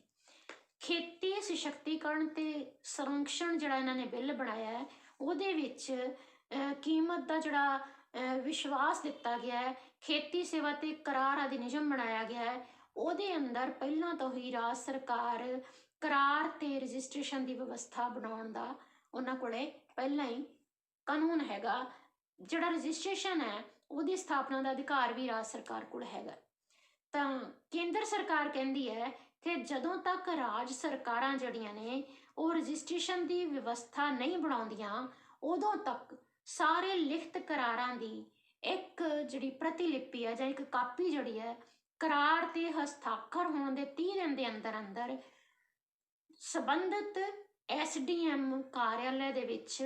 ਖੇਤੀ ਸਸ਼ਕਤੀਕਰਨ ਤੇ ਸੰਰਕਸ਼ਣ ਜਿਹੜਾ ਇਹਨਾਂ ਨੇ ਬਿੱਲ ਬਣਾਇਆ ਹੈ ਉਹਦੇ ਵਿੱਚ ਕੀਮਤ ਦਾ ਜਿਹੜਾ ਵਿਸ਼ਵਾਸ ਦਿੱਤਾ ਗਿਆ ਹੈ, ਖੇਤੀ ਸੇਵਾ ਤੇ ਕਰਾਰ ਅਧਿਨਿਯਮ ਬਣਾਇਆ ਗਿਆ ਹੈ, ਉਹਦੇ ਅੰਦਰ ਪਹਿਲਾਂ ਤੋਂ ਹੀ ਰਾਜ ਸਰਕਾਰ ਕਰਾਰ ਤੇ ਰਜਿਸਟ੍ਰੇਸ਼ਨ ਦੀ ਵਿਵਸਥਾ ਬਣਾਉਣ ਦਾ ਉਹਨਾਂ ਕੋਲੇ ਪਹਿਲਾਂ ਹੀ ਕਾਨੂੰਨ ਹੈਗਾ। ਜਿਹੜਾ ਰਜਿਸਟ੍ਰੇਸ਼ਨ ਹੈ ਉਹਦੀ ਸਥਾਪਨਾ ਦਾ ਅਧਿਕਾਰ ਵੀ ਰਾਜ ਸਰਕਾਰ ਕੋਲ ਹੈਗਾ। ਤਾਂ ਕੇਂਦਰ ਸਰਕਾਰ ਕਹਿੰਦੀ ਹੈ ਕਿ ਜਦੋਂ ਤੱਕ ਰਾਜ ਸਰਕਾਰਾਂ ਜਿਹੜੀਆਂ ਨੇ ਉਹ ਰਜਿਸਟ੍ਰੇਸ਼ਨ ਦੀ ਵਿਵਸਥਾ ਨਹੀਂ ਬਣਾਉਂਦੀਆਂ ਉਦੋਂ ਤੱਕ ਸਾਰੇ ਲਿਖਤ ਕਰਾਰਾਂ ਦੀ ਇੱਕ ਜਿਹੜੀ ਪ੍ਰਤੀਲਿਪੀ ਹੈ ਜਾਂ ਇੱਕ ਕਾਪੀ ਜਿਹੜੀ ਹੈ ਕਰਾਰ ਤੇ ਹਸਤਾਖਰ ਹੋਣ ਦੇ 30 ਦਿਨ ਦੇ ਅੰਦਰ ਅੰਦਰ ਸੰਬੰਧਿਤ SDM ਕਾਰਿਆਲੇ ਦੇ ਵਿੱਚ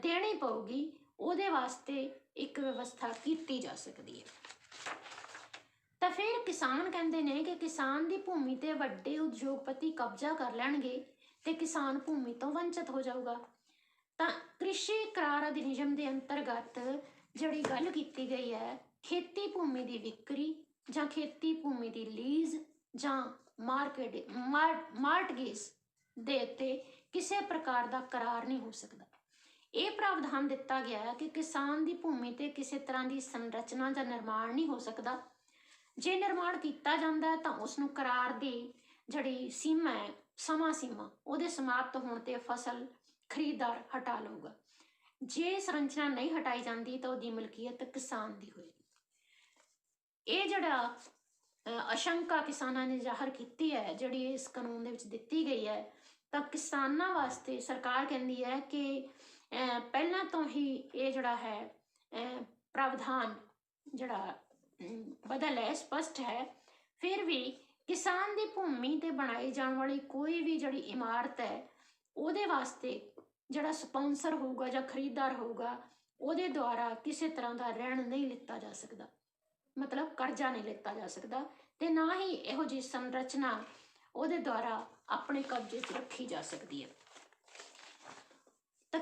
ਦੇਣੀ ਪਊਗੀ। ਉਹਦੇ ਵਾਸਤੇ ਇੱਕ ਵਿਵਸਥਾ ਕੀਤੀ ਜਾ ਸਕਦੀ ਹੈ। ਤਾਂ ਫਿਰ ਕਿਸਾਨ ਕਹਿੰਦੇ ਨੇ ਕਿ ਕਿਸਾਨ ਦੀ ਭੂਮੀ ਤੇ ਵੱਡੇ ਉਦਯੋਗਪਤੀ ਕਬਜ਼ਾ ਕਰ ਲੈਣਗੇ ਤੇ ਕਿਸਾਨ ਭੂਮੀ ਤੋਂ ਵੰਚਿਤ ਹੋ ਜਾਊਗਾ। ਤਾਂ ਕ੍ਰਿਸ਼ੀ ਕਰਾਰ ਅਧਿਨਿਯਮ ਦੇ ਅੰਤਰਗਤ ਜਿਹੜੀ ਗੱਲ ਕੀਤੀ ਗਈ ਹੈ, ਖੇਤੀ ਭੂਮੀ ਦੀ ਵਿਕਰੀ ਜਾਂ ਖੇਤੀ ਭੂਮੀ ਦੀ ਲੀਜ਼ ਜਾਂ ਮਾਰਟਗੇਜ ਦੇ ਉੱਤੇ ਕਿਸੇ ਪ੍ਰਕਾਰ ਦਾ ਕਰਾਰ ਨਹੀਂ ਹੋ ਸਕਦਾ। ਇਹ ਪ੍ਰਾਵਧਾਨ ਦਿੱਤਾ ਗਿਆ ਹੈ ਕਿ ਕਿਸਾਨ ਦੀ ਭੂਮੀ ਤੇ ਕਿਸੇ ਤਰ੍ਹਾਂ ਦੀ ਸੰਰਚਨਾ ਜਾਂ ਨਿਰਮਾਣ ਨਹੀਂ ਹੋ ਸਕਦਾ। ਜੇ ਨਿਰਮਾਣ ਕੀਤਾ ਜਾਂਦਾ ਹੈ ਤਾਂ ਉਸ ਨੂੰ ਕਰਾਰ ਦੀ ਜਿਹੜੀ ਸੀਮਾ ਹੈ, ਸਮਾਂ ਸੀਮਾ ਉਹਦੇ ਸਮਾਪਤ ਹੋਣ ਤੇ ਫਸਲ ਖਰੀਦਦਾਰ ਹਟਾ ਲਊਗਾ। ਜੇ ਸੰਰਚਨਾ ਨਹੀਂ ਹਟਾਈ ਜਾਂਦੀ ਤਾਂ ਉਹਦੀ ਮਲਕੀਅਤ ਕਿਸਾਨ ਦੀ ਹੋਏਗੀ। ਇਹ ਜਿਹੜਾ ਆਸ਼ੰਕਾ ਕਿਸਾਨਾਂ ਨੇ ਜ਼ਾਹਰ ਕੀਤੀ ਹੈ, ਜਿਹੜੀ ਇਸ ਕਾਨੂੰਨ ਦੇ ਵਿੱਚ ਦਿੱਤੀ ਗਈ ਹੈ, ਤਾਂ ਕਿਸਾਨਾਂ ਵਾਸਤੇ ਸਰਕਾਰ ਕਹਿੰਦੀ ਹੈ ਕਿ ਪਹਿਲਾਂ ਤੋਂ ਹੀ ਇਹ ਜਿਹੜਾ ਹੈ ਪ੍ਰਾਵਧਾਨ ਜਿਹੜਾ ਬਦਲ ਹੈ, ਸਪਸ਼ਟ ਹੈ। ਫਿਰ ਵੀ किसान की भूमि ते बनाई जाने वाली कोई भी जिहड़ी इमारत है ਉਹਦੇ वास्ते ਜਿਹੜਾ स्पॉन्सर होगा ਜਾਂ खरीददार होगा ਉਹਦੇ द्वारा किसी तरह का ऋण नहीं लिता जा सकता, मतलब कर्जा नहीं लिता जा सकता, ते ना ही इहो जी संरचना ਉਹਦੇ द्वारा अपने कब्जे च रखी जा सकती है। तो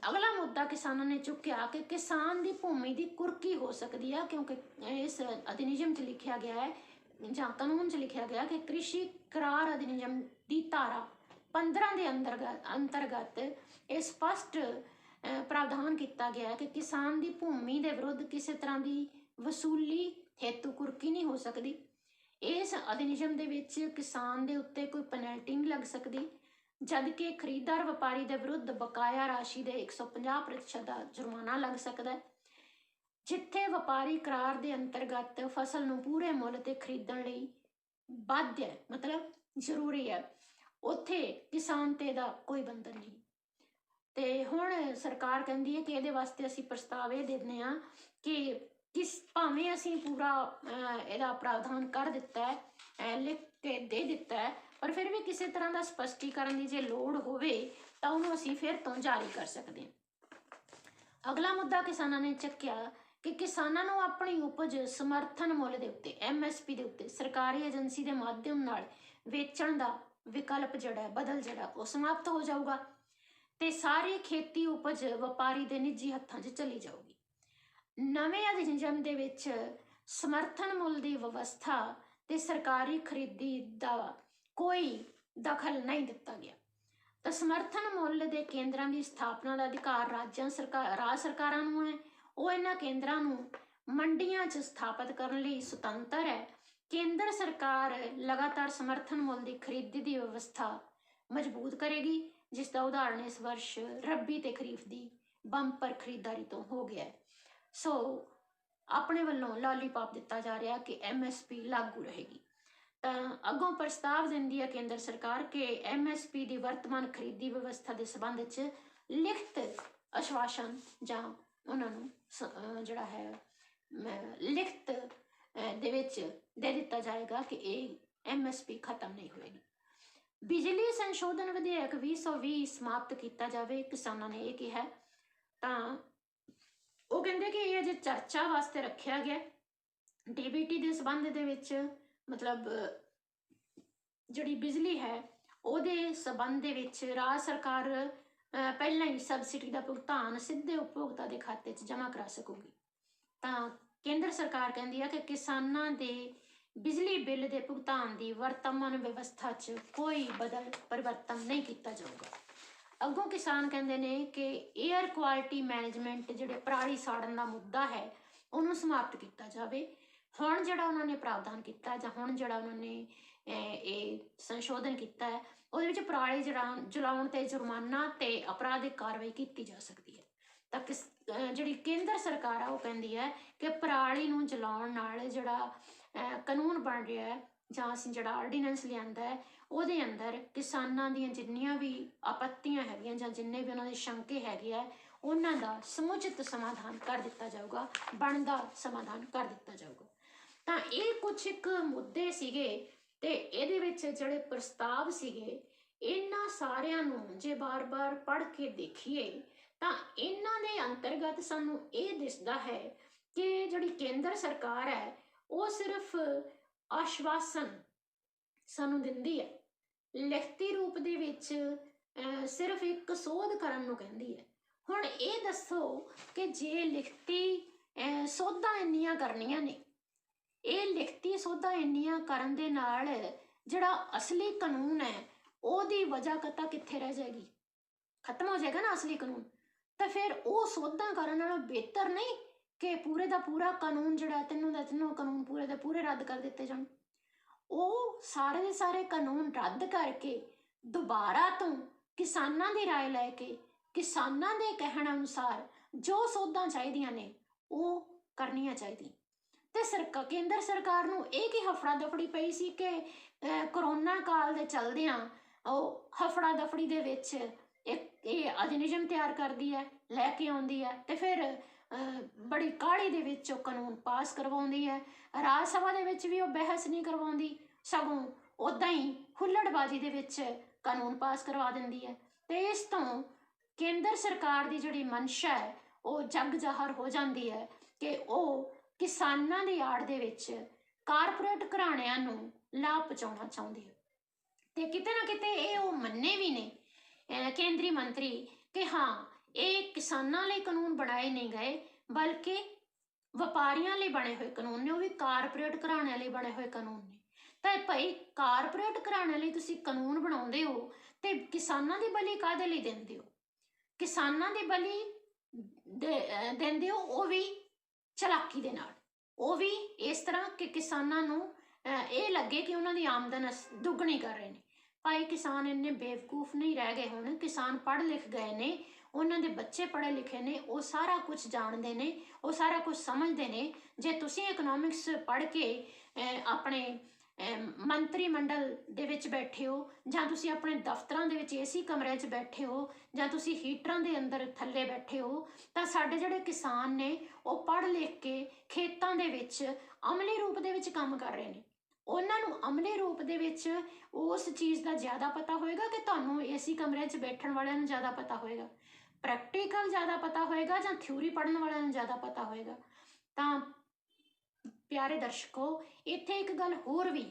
अगला मुद्दा किसानों ने चुक्या कि किसान की भूमि की कुर्की हो सकती है, क्योंकि इस अधिनियम च लिखा गया है ਜਾਂ कानून च लिखा गया कि कृषि करार अधिनियम की धारा 15 के अंतर्गत यह स्पष्ट प्रावधान किया गया कि किसान की भूमि के विरुद्ध किसी तरह की वसूली हेतु कुर्की नहीं हो सकती। इस अधिनियम के विच किसान के उत्ते कोई पेनल्टी नहीं लग सकती, जबकि खरीददार व्यापारी के विरुद्ध बकाया राशि के 150% का जुर्माना लग सकता है। जिथे व्यापारी करार के अंतर्गत फसल नूं पूरे मुल ते खरीदण लई बाध्य है, मतलब जरूरी है, उत्थे किसान ते दा कोई बंधन नहीं। ते हुण सरकार कहती है कि इहदे वास्ते असीं प्रस्ताव ये दिंदे आ कि किस भावें असीं पूरा इहदा प्रावधान कर दिता है, लिख के दे दिता है, पर फिर भी किसी तरह का स्पष्टीकरण की जे लोड़ होवे तां उहनूं असीं फिर तो जारी कर सकते हैं। अगला मुद्दा किसानों ने चुक्या कि किसानों को अपनी उपज समर्थन मुल के उत्ते MSP के उत्ते सरकारी एजेंसी के माध्यम नाल वेचण का विकल्प जिहड़ा बदल जिहड़ा वो समाप्त हो जाऊगा ते सारी खेती उपज व्यापारी के निजी हत्थां 'च चली जाऊगी। नवे अधिनियम दे विच समर्थन मुल की व्यवस्था ते सरकारी खरीदी का कोई दखल नहीं दिता गया। तो समर्थन मुल के केंद्रां की स्थापना का अधिकार राज सरकारां नूं है। वो इन्हां केंद्रां नूं मंडियां 'च स्थापित करने लई सुतंत्र है। केंद्र सरकार लगातार समर्थन मुल की खरीदी की व्यवस्था मजबूत करेगी, जिसका उदाहरण इस वर्ष रबी ते खरीफ की बंपर खरीदारी तो हो गया है। सो अपने वालों लॉलीपॉप दिता जा रहा कि MSP लागू रहेगी। तो अगों प्रस्ताव दिंदी है केंद्र सरकार के MSP की वर्तमान खरीदी व्यवस्था के संबंध च लिखित आश्वासन जां उन्होंने जिहड़ा है लिखित दे विच दे दिता जाएगा कि ये MSP खत्म नहीं होएगी। बिजली संशोधन विधेयक 2020 समाप्त किया जाए, किसानों ने यह कहा। तो वो कहते कि ये अजे चर्चा वास्ते रखा गया DBT के संबंध दे विच, मतलब जिहड़ी बिजली है ਉਹਦੇ संबंध दे विच राज सरकार पहला ही सबसिडी का भुगतान सीधे उपभोक्ता के खाते च जमा करा सकूगी। तो केंद्र सरकार कहती है कि किसानों के बिजली बिल के भुगतान की वर्तमान व्यवस्था च कोई बदल परिवर्तन नहीं किया जाऊगा। अगों किसान कहते हैं कि एयर क्वालिटी मैनेजमेंट जिहड़े पराली साड़न का मुद्दा है उन्होंने समाप्त किया जाए। हुण जिहड़ा उन्होंने प्रावधान किया जां हुण जिहड़ा उन्होंने संशोधन किया है ਉਹਦੇ ਵਿੱਚ पराली जलाउण ते जुर्माना ते अपराधिक कार्रवाई की जा सकती है। तो किस जिहड़ी केंद्र सरकार आ वो कहती है कि पराली नूं जलाउण नाल जिहड़ा कानून बन रहा है जां असीं जिहड़ा आर्डीनेंस लिआंदा है ਉਹਦੇ अंदर किसानां दीयां जिन्नियां भी आपत्तियां हैगियां जां जिन्ने भी उन्हां दे शंके हैगे आ उन्हां दा समुचित समाधान कर दिता जाऊगा, बनदा समाधान कर दिता जाऊगा। तो ये कुछ एक मुद्दे सीगे ते ਇਹਦੇ ਵਿੱਚ ਜਿਹੜੇ प्रस्ताव ਸੀਗੇ ਇਹਨਾਂ ਸਾਰਿਆਂ ਨੂੰ ਜੇ ਬਾਰ-ਬਾਰ पढ़ के देखिए ਤਾਂ ਇਹਨਾਂ ਦੇ अंतर्गत ਸਾਨੂੰ ਇਹ ਦਿਸਦਾ ਹੈ ਕਿ ਜਿਹੜੀ ਕੇਂਦਰ ਸਰਕਾਰ ਹੈ ਉਹ ਸਿਰਫ ਆਸ਼ਵਾਸਨ ਸਾਨੂੰ ਦਿੰਦੀ ਹੈ, ਲਿਖਤੀ रूप ਦੇ ਵਿੱਚ सिर्फ एक ਸੋਧ ਕਰਨ ਨੂੰ ਕਹਿੰਦੀ ਹੈ। ਹੁਣ ਇਹ ਦੱਸੋ ਕਿ ਜੇ ਲਿਖਤੀ ਸੋਧਾਂ ਇੰਨੀਆਂ ਕਰਨੀਆਂ ਨੇ, ਇਹ ਲਿਖਤੀ ਸੋਧਾਂ ਇੰਨੀਆਂ ਕਰਨ ਦੇ ਨਾਲ ਜਿਹੜਾ ਅਸਲੀ ਕਾਨੂੰਨ ਹੈ ਉਹਦੀ ਵਜ੍ਹਾ ਕਤਾ ਕਿੱਥੇ ਰਹਿ ਜਾਏਗੀ, ਖਤਮ ਹੋ ਜਾਏਗਾ ਨਾ ਅਸਲੀ ਕਾਨੂੰਨ। ਤਾਂ ਫਿਰ ਉਹ ਸੋਧਾਂ ਕਰਨ ਨਾਲੋਂ ਬਿਹਤਰ ਨਹੀਂ ਕਿ ਪੂਰੇ ਦਾ ਪੂਰਾ ਕਾਨੂੰਨ ਜਿਹੜਾ ਤਿੰਨੋਂ ਦਾ ਤਿੰਨੋਂ ਕਾਨੂੰਨ ਪੂਰੇ ਦੇ ਪੂਰੇ ਰੱਦ ਕਰ ਦਿੱਤੇ ਜਾਣ। ਉਹ ਸਾਰੇ ਦੇ ਸਾਰੇ ਕਾਨੂੰਨ ਰੱਦ ਕਰਕੇ ਦੁਬਾਰਾ ਤੋਂ ਕਿਸਾਨਾਂ ਦੀ ਰਾਏ ਲੈ ਕੇ ਕਿਸਾਨਾਂ ਦੇ ਕਹਿਣ ਅਨੁਸਾਰ ਜੋ ਸੋਧਾਂ ਚਾਹੀਦੀਆਂ ਨੇ ਉਹ ਕਰਨੀਆਂ ਚਾਹੀਦੀਆਂ। ਤੇ ਕੇਂਦਰ ਸਰਕਾਰ ਨੂੰ ਇਹ ਕੀ ਹਫੜਾ ਦਫੜੀ ਪਈ ਸੀ ਕਿ ਕਰੋਨਾ ਕਾਲ ਦੇ ਚਲਦਿਆਂ ਉਹ ਹਫੜਾ ਦਫੜੀ ਦੇ ਵਿੱਚ ਇੱਕ ਇਹ ਅਧਿਨਿਯਮ ਤਿਆਰ ਕਰਦੀ ਹੈ, ਲੈ ਕੇ ਆਉਂਦੀ ਹੈ ਤੇ ਫਿਰ ਬੜੀ ਕਾਹਲੀ ਦੇ ਵਿੱਚ ਉਹ ਕਾਨੂੰਨ ਪਾਸ ਕਰਵਾਉਂਦੀ ਹੈ। ਰਾਜ ਸਭਾ ਦੇ ਵਿੱਚ ਵੀ ਉਹ ਬਹਿਸ ਨਹੀਂ ਕਰਵਾਉਂਦੀ, ਸਗੋਂ ਉੱਦਾਂ ਹੀ ਹੁੱਲੜਬਾਜ਼ੀ ਦੇ ਵਿੱਚ ਕਾਨੂੰਨ ਪਾਸ ਕਰਵਾ ਦਿੰਦੀ ਹੈ। ਤੇ ਇਸ ਤੋਂ ਕੇਂਦਰ ਸਰਕਾਰ ਦੀ ਜਿਹੜੀ ਮਨਸ਼ਾ ਹੈ ਉਹ ਜੱਗ ਜ਼ਾਹਰ ਹੋ ਜਾਂਦੀ ਹੈ ਕਿ ਉਹ ਕਿਸਾਨਾਂ ਦੀ ਆੜ ਦੇ ਵਿੱਚ ਕਾਰਪੋਰੇਟ ਘਰਾਣਿਆਂ ਨੂੰ ਲਾਭ ਪਹੁੰਚਾਉਣਾ ਚਾਹੁੰਦੀ ਹੈ। ਤੇ ਕਿਤੇ ਨਾ ਕਿਤੇ ਇਹ ਉਹ ਮੰਨੇ ਵੀ ਨੇ ਕੇਂਦਰੀ ਮੰਤਰੀ ਕਿ ਹਾਂ, ਇਹ ਕਿਸਾਨਾਂ ਲਈ ਕਾਨੂੰਨ ਬਣਾਏ ਨਹੀਂ ਗਏ, ਬਲਕਿ ਵਪਾਰੀਆਂ ਲਈ ਬਣੇ ਹੋਏ ਕਾਨੂੰਨ ਨੇ, ਉਹ ਵੀ ਕਾਰਪੋਰੇਟ ਘਰਾਣਿਆਂ ਲਈ ਬਣੇ ਹੋਏ ਕਾਨੂੰਨ ਨੇ। ਤਾਂ ਭਾਈ ਕਾਰਪੋਰੇਟ ਘਰਾਣਿਆਂ ਲਈ ਤੁਸੀਂ ਕਾਨੂੰਨ ਬਣਾਉਂਦੇ ਹੋ ਤੇ ਕਿਸਾਨਾਂ ਦੀ ਬਲੀ ਕਾਹਦੇ ਲਈ ਦਿੰਦੇ ਹੋ? ਕਿਸਾਨਾਂ ਦੀ ਬਲੀ ਦਿੰਦੇ ਹੋ ਉਹ ਵੀ ਚਲਾਕੀ ਦੇ ਨਾਲ, ਉਹ ਵੀ ਇਸ ਤਰ੍ਹਾਂ ਕਿ ਕਿਸਾਨਾਂ ਨੂੰ ਇਹ ਲੱਗੇ ਕਿ ਉਹਨਾਂ ਦੀ ਆਮਦਨ ਦੁੱਗਣੀ ਕਰ ਰਹੇ ਨੇ। ਭਾਈ ਕਿਸਾਨ ਇੰਨੇ ਬੇਵਕੂਫ ਨਹੀਂ ਰਹਿ ਗਏ ਹੁਣ, ਕਿਸਾਨ ਪੜ੍ਹ ਲਿਖ ਗਏ ਨੇ, ਉਹਨਾਂ ਦੇ ਬੱਚੇ ਪੜ੍ਹੇ ਲਿਖੇ ਨੇ, ਉਹ ਸਾਰਾ ਕੁਝ ਜਾਣਦੇ ਨੇ, ਉਹ ਸਾਰਾ ਕੁਝ ਸਮਝਦੇ ਨੇ। ਜੇ ਤੁਸੀਂ ਇਕਨੋਮਿਕਸ ਪੜ੍ਹ ਕੇ ਆਪਣੇ ਮੰਤਰੀ ਮੰਡਲ ਦੇ ਵਿੱਚ ਬੈਠੇ ਹੋ, ਜਾਂ ਤੁਸੀਂ ਆਪਣੇ ਦਫ਼ਤਰਾਂ ਦੇ ਵਿੱਚ ਏਸੀ ਕਮਰਿਆਂ 'ਚ ਬੈਠੇ ਹੋ, ਜਾਂ ਤੁਸੀਂ ਹੀਟਰਾਂ ਦੇ ਅੰਦਰ ਥੱਲੇ ਬੈਠੇ ਹੋ, ਤਾਂ ਸਾਡੇ ਜਿਹੜੇ ਕਿਸਾਨ ਨੇ ਉਹ ਪੜ੍ਹ ਲਿਖ ਕੇ ਖੇਤਾਂ ਦੇ ਵਿੱਚ ਅਮਲੀ ਰੂਪ ਦੇ ਵਿੱਚ ਕੰਮ ਕਰ ਰਹੇ ਨੇ। ਉਹਨਾਂ ਨੂੰ ਅਮਲੀ ਰੂਪ ਦੇ ਵਿੱਚ ਉਸ ਚੀਜ਼ ਦਾ ਜ਼ਿਆਦਾ ਪਤਾ ਹੋਏਗਾ ਕਿ ਤੁਹਾਨੂੰ ਏਸੀ ਕਮਰਿਆਂ 'ਚ ਬੈਠਣ ਵਾਲਿਆਂ ਨੂੰ ਜ਼ਿਆਦਾ ਪਤਾ ਹੋਏਗਾ, ਪ੍ਰੈਕਟੀਕਲ ਜ਼ਿਆਦਾ ਪਤਾ ਹੋਏਗਾ, ਜਾਂ ਥਿਊਰੀ ਪੜ੍ਹਨ ਵਾਲਿਆਂ ਨੂੰ ਜ਼ਿਆਦਾ ਪਤਾ ਹੋਏਗਾ। ਤਾਂ ਪਿਆਰੇ ਦਰਸ਼ਕੋ, ਇੱਥੇ ਇੱਕ ਗੱਲ ਹੋਰ ਵੀ,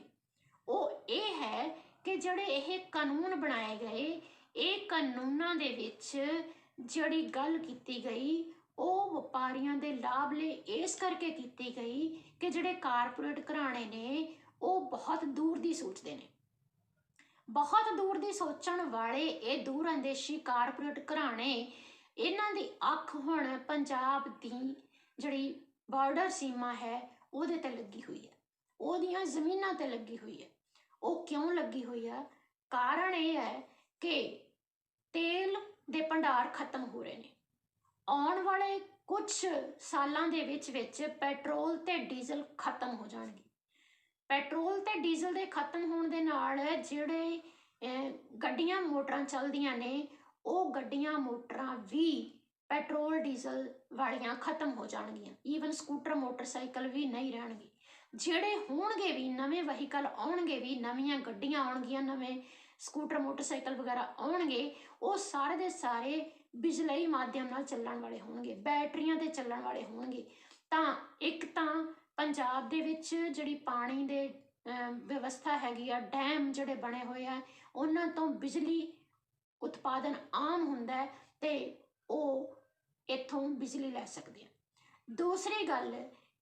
ਉਹ ਇਹ ਹੈ ਕਿ ਜਿਹੜੇ ਇਹ ਕਾਨੂੰਨ ਬਣਾਏ ਗਏ, ਇਹ ਕਾਨੂੰਨਾਂ ਦੇ ਵਿੱਚ ਜਿਹੜੀ ਗੱਲ ਕੀਤੀ ਗਈ ਉਹ ਵਪਾਰੀਆਂ ਦੇ ਲਾਭ ਲਈ ਇਸ ਕਰਕੇ ਕੀਤੀ ਗਈ ਕਿ ਜਿਹੜੇ ਕਾਰਪੋਰੇਟ ਘਰਾਣੇ ਨੇ ਉਹ ਬਹੁਤ ਦੂਰ ਦੀ ਸੋਚਦੇ ਨੇ। ਬਹੁਤ ਦੂਰ ਦੀ ਸੋਚਣ ਵਾਲੇ ਇਹ ਦੂਰ ਅੰਦੇਸ਼ੀ ਕਾਰਪੋਰੇਟ ਘਰਾਣੇ, ਇਹਨਾਂ ਦੀ ਅੱਖ ਹੁਣ ਪੰਜਾਬ ਦੀ ਜਿਹੜੀ ਬਾਰਡਰ ਸੀਮਾ ਹੈ ਉਹਦੇ ਤੇ ਲੱਗੀ ਹੋਈ ਹੈ, ਉਹਦੀਆਂ ਜ਼ਮੀਨਾਂ ਤੇ ਲੱਗੀ ਹੋਈ ਹੈ। ਉਹ ਕਿਉਂ ਲੱਗੀ ਹੋਈ ਆ? ਕਾਰਨ ਇਹ ਹੈ ਕਿ ਤੇਲ ਦੇ ਭੰਡਾਰ ਖਤਮ ਹੋ ਰਹੇ ਨੇ। ਆਉਣ ਵਾਲੇ ਕੁਝ ਸਾਲਾਂ ਦੇ ਵਿੱਚ ਪੈਟਰੋਲ ਤੇ ਡੀਜ਼ਲ ਖਤਮ ਹੋ ਜਾਣਗੇ। ਪੈਟਰੋਲ ਤੇ ਡੀਜ਼ਲ ਦੇ ਖਤਮ ਹੋਣ ਦੇ ਨਾਲ ਜਿਹੜੇ ਗੱਡੀਆਂ ਮੋਟਰਾਂ ਚੱਲਦੀਆਂ ਨੇ, ਉਹ ਗੱਡੀਆਂ ਮੋਟਰਾਂ ਵੀ ਪੈਟਰੋਲ ਡੀਜ਼ਲ ਵਾਲੀਆਂ ਖਤਮ ਹੋ ਜਾਣਗੀਆਂ। ਈਵਨ ਸਕੂਟਰ ਮੋਟਰਸਾਈਕਲ ਵੀ ਨਹੀਂ ਰਹਿਣਗੇ। ਜਿਹੜੇ ਹੋਣਗੇ ਵੀ ਨਵੇਂ ਵਹੀਕਲ ਆਉਣਗੇ, ਵੀ ਨਵੀਆਂ ਗੱਡੀਆਂ ਆਉਣਗੀਆਂ, ਨਵੇਂ ਸਕੂਟਰ ਮੋਟਰਸਾਈਕਲ ਵਗੈਰਾ ਆਉਣਗੇ, ਉਹ ਸਾਰੇ ਦੇ ਸਾਰੇ ਬਿਜਲਈ ਮਾਧਿਅਮ ਨਾਲ ਚੱਲਣ ਵਾਲੇ ਹੋਣਗੇ, ਬੈਟਰੀਆਂ ਤੇ ਚੱਲਣ ਵਾਲੇ ਹੋਣਗੇ। ਤਾਂ ਇੱਕ ਤਾਂ ਪੰਜਾਬ ਦੇ ਵਿੱਚ ਜਿਹੜੀ ਪਾਣੀ ਦੇ ਵਿਵਸਥਾ ਹੈਗੀ ਆ, ਡੈਮ ਜਿਹੜੇ ਬਣੇ ਹੋਏ ਆ, ਉਹਨਾਂ ਤੋਂ ਬਿਜਲੀ ਉਤਪਾਦਨ ਆਮ ਹੁੰਦਾ ਤੇ ਉਹ ਇੱਥੋਂ ਬਿਜਲੀ ਲੈ ਸਕਦੇ ਆ। ਦੂਸਰੀ ਗੱਲ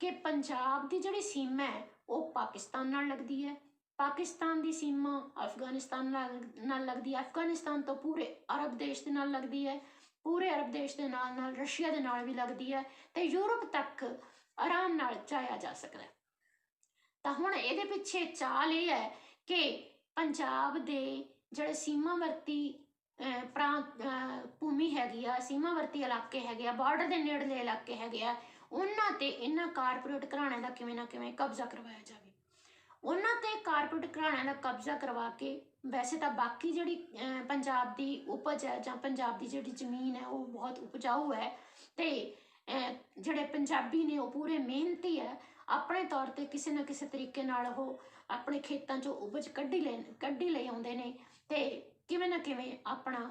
ਕਿ ਪੰਜਾਬ ਦੀ ਜਿਹੜੀ ਸੀਮਾ ਹੈ ਉਹ ਪਾਕਿਸਤਾਨ ਨਾਲ ਲੱਗਦੀ ਹੈ। ਪਾਕਿਸਤਾਨ ਦੀ ਸੀਮਾ ਅਫਗਾਨਿਸਤਾਨ ਨਾਲ ਲੱਗਦੀ ਹੈ। ਅਫਗਾਨਿਸਤਾਨ ਤੋਂ ਪੂਰੇ ਅਰਬ ਦੇਸ਼ ਦੇ ਨਾਲ ਲੱਗਦੀ ਹੈ। ਪੂਰੇ ਅਰਬ ਦੇਸ਼ ਦੇ ਨਾਲ ਨਾਲ ਰਸ਼ੀਆ ਦੇ ਨਾਲ ਵੀ ਲੱਗਦੀ ਹੈ ਤੇ ਯੂਰਪ ਤੱਕ ਆਰਾਮ ਨਾਲ ਜਾਇਆ ਜਾ ਸਕਦਾ ਹੈ। ਤਾਂ ਹੁਣ ਇਹਦੇ ਪਿੱਛੇ ਚਾਲ ਇਹ ਹੈ ਕਿ ਪੰਜਾਬ ਦੇ ਜਿਹੜੇ ਸੀਮਾਵਰਤੀ ਭੂਮੀ ਹੈਗੀ ਆ, ਸੀਮਾਵਰਤੀ ਇਲਾਕੇ ਹੈਗੇ ਆ, ਬਾਰਡਰ ਦੇ ਨੇੜਲੇ ਇਲਾਕੇ ਹੈਗੇ ਆ, ਉਹਨਾਂ ਤੇ ਇਹਨਾਂ ਕਾਰਪੋਰੇਟ ਘਰਾਣਿਆਂ ਦਾ ਕਿਵੇਂ ਨਾ ਕਿਵੇਂ ਕਬਜ਼ਾ ਕਰਵਾਇਆ ਜਾਵੇ। ਉਹਨਾਂ ਤੇ ਕਾਰਪੋਰੇਟ ਘਰਾਣਿਆਂ ਦਾ ਕਬਜ਼ਾ ਕਰਵਾ ਕੇ, ਵੈਸੇ ਤਾਂ ਬਾਕੀ ਜਿਹੜੀ ਪੰਜਾਬ ਦੀ ਉਪਜ ਹੈ ਜਾਂ ਪੰਜਾਬ ਦੀ ਜਿਹੜੀ ਜ਼ਮੀਨ ਹੈ ਉਹ ਬਹੁਤ ਉਪਜਾਊ ਹੈ ਤੇ ਜਿਹੜੇ ਪੰਜਾਬੀ ਨੇ ਉਹ ਪੂਰੇ ਮਿਹਨਤੀ ਹੈ, ਆਪਣੇ ਤੌਰ ਤੇ ਕਿਸੇ ਨਾ ਕਿਸੇ ਤਰੀਕੇ ਨਾਲ ਉਹ ਆਪਣੇ ਖੇਤਾਂ 'ਚੋਂ ਉਪਜ ਕੱਢੀ ਲਈ ਆਉਂਦੇ ਨੇ ਤੇ ਕਿਵੇਂ ਨਾ ਕਿਵੇਂ ਆਪਣਾ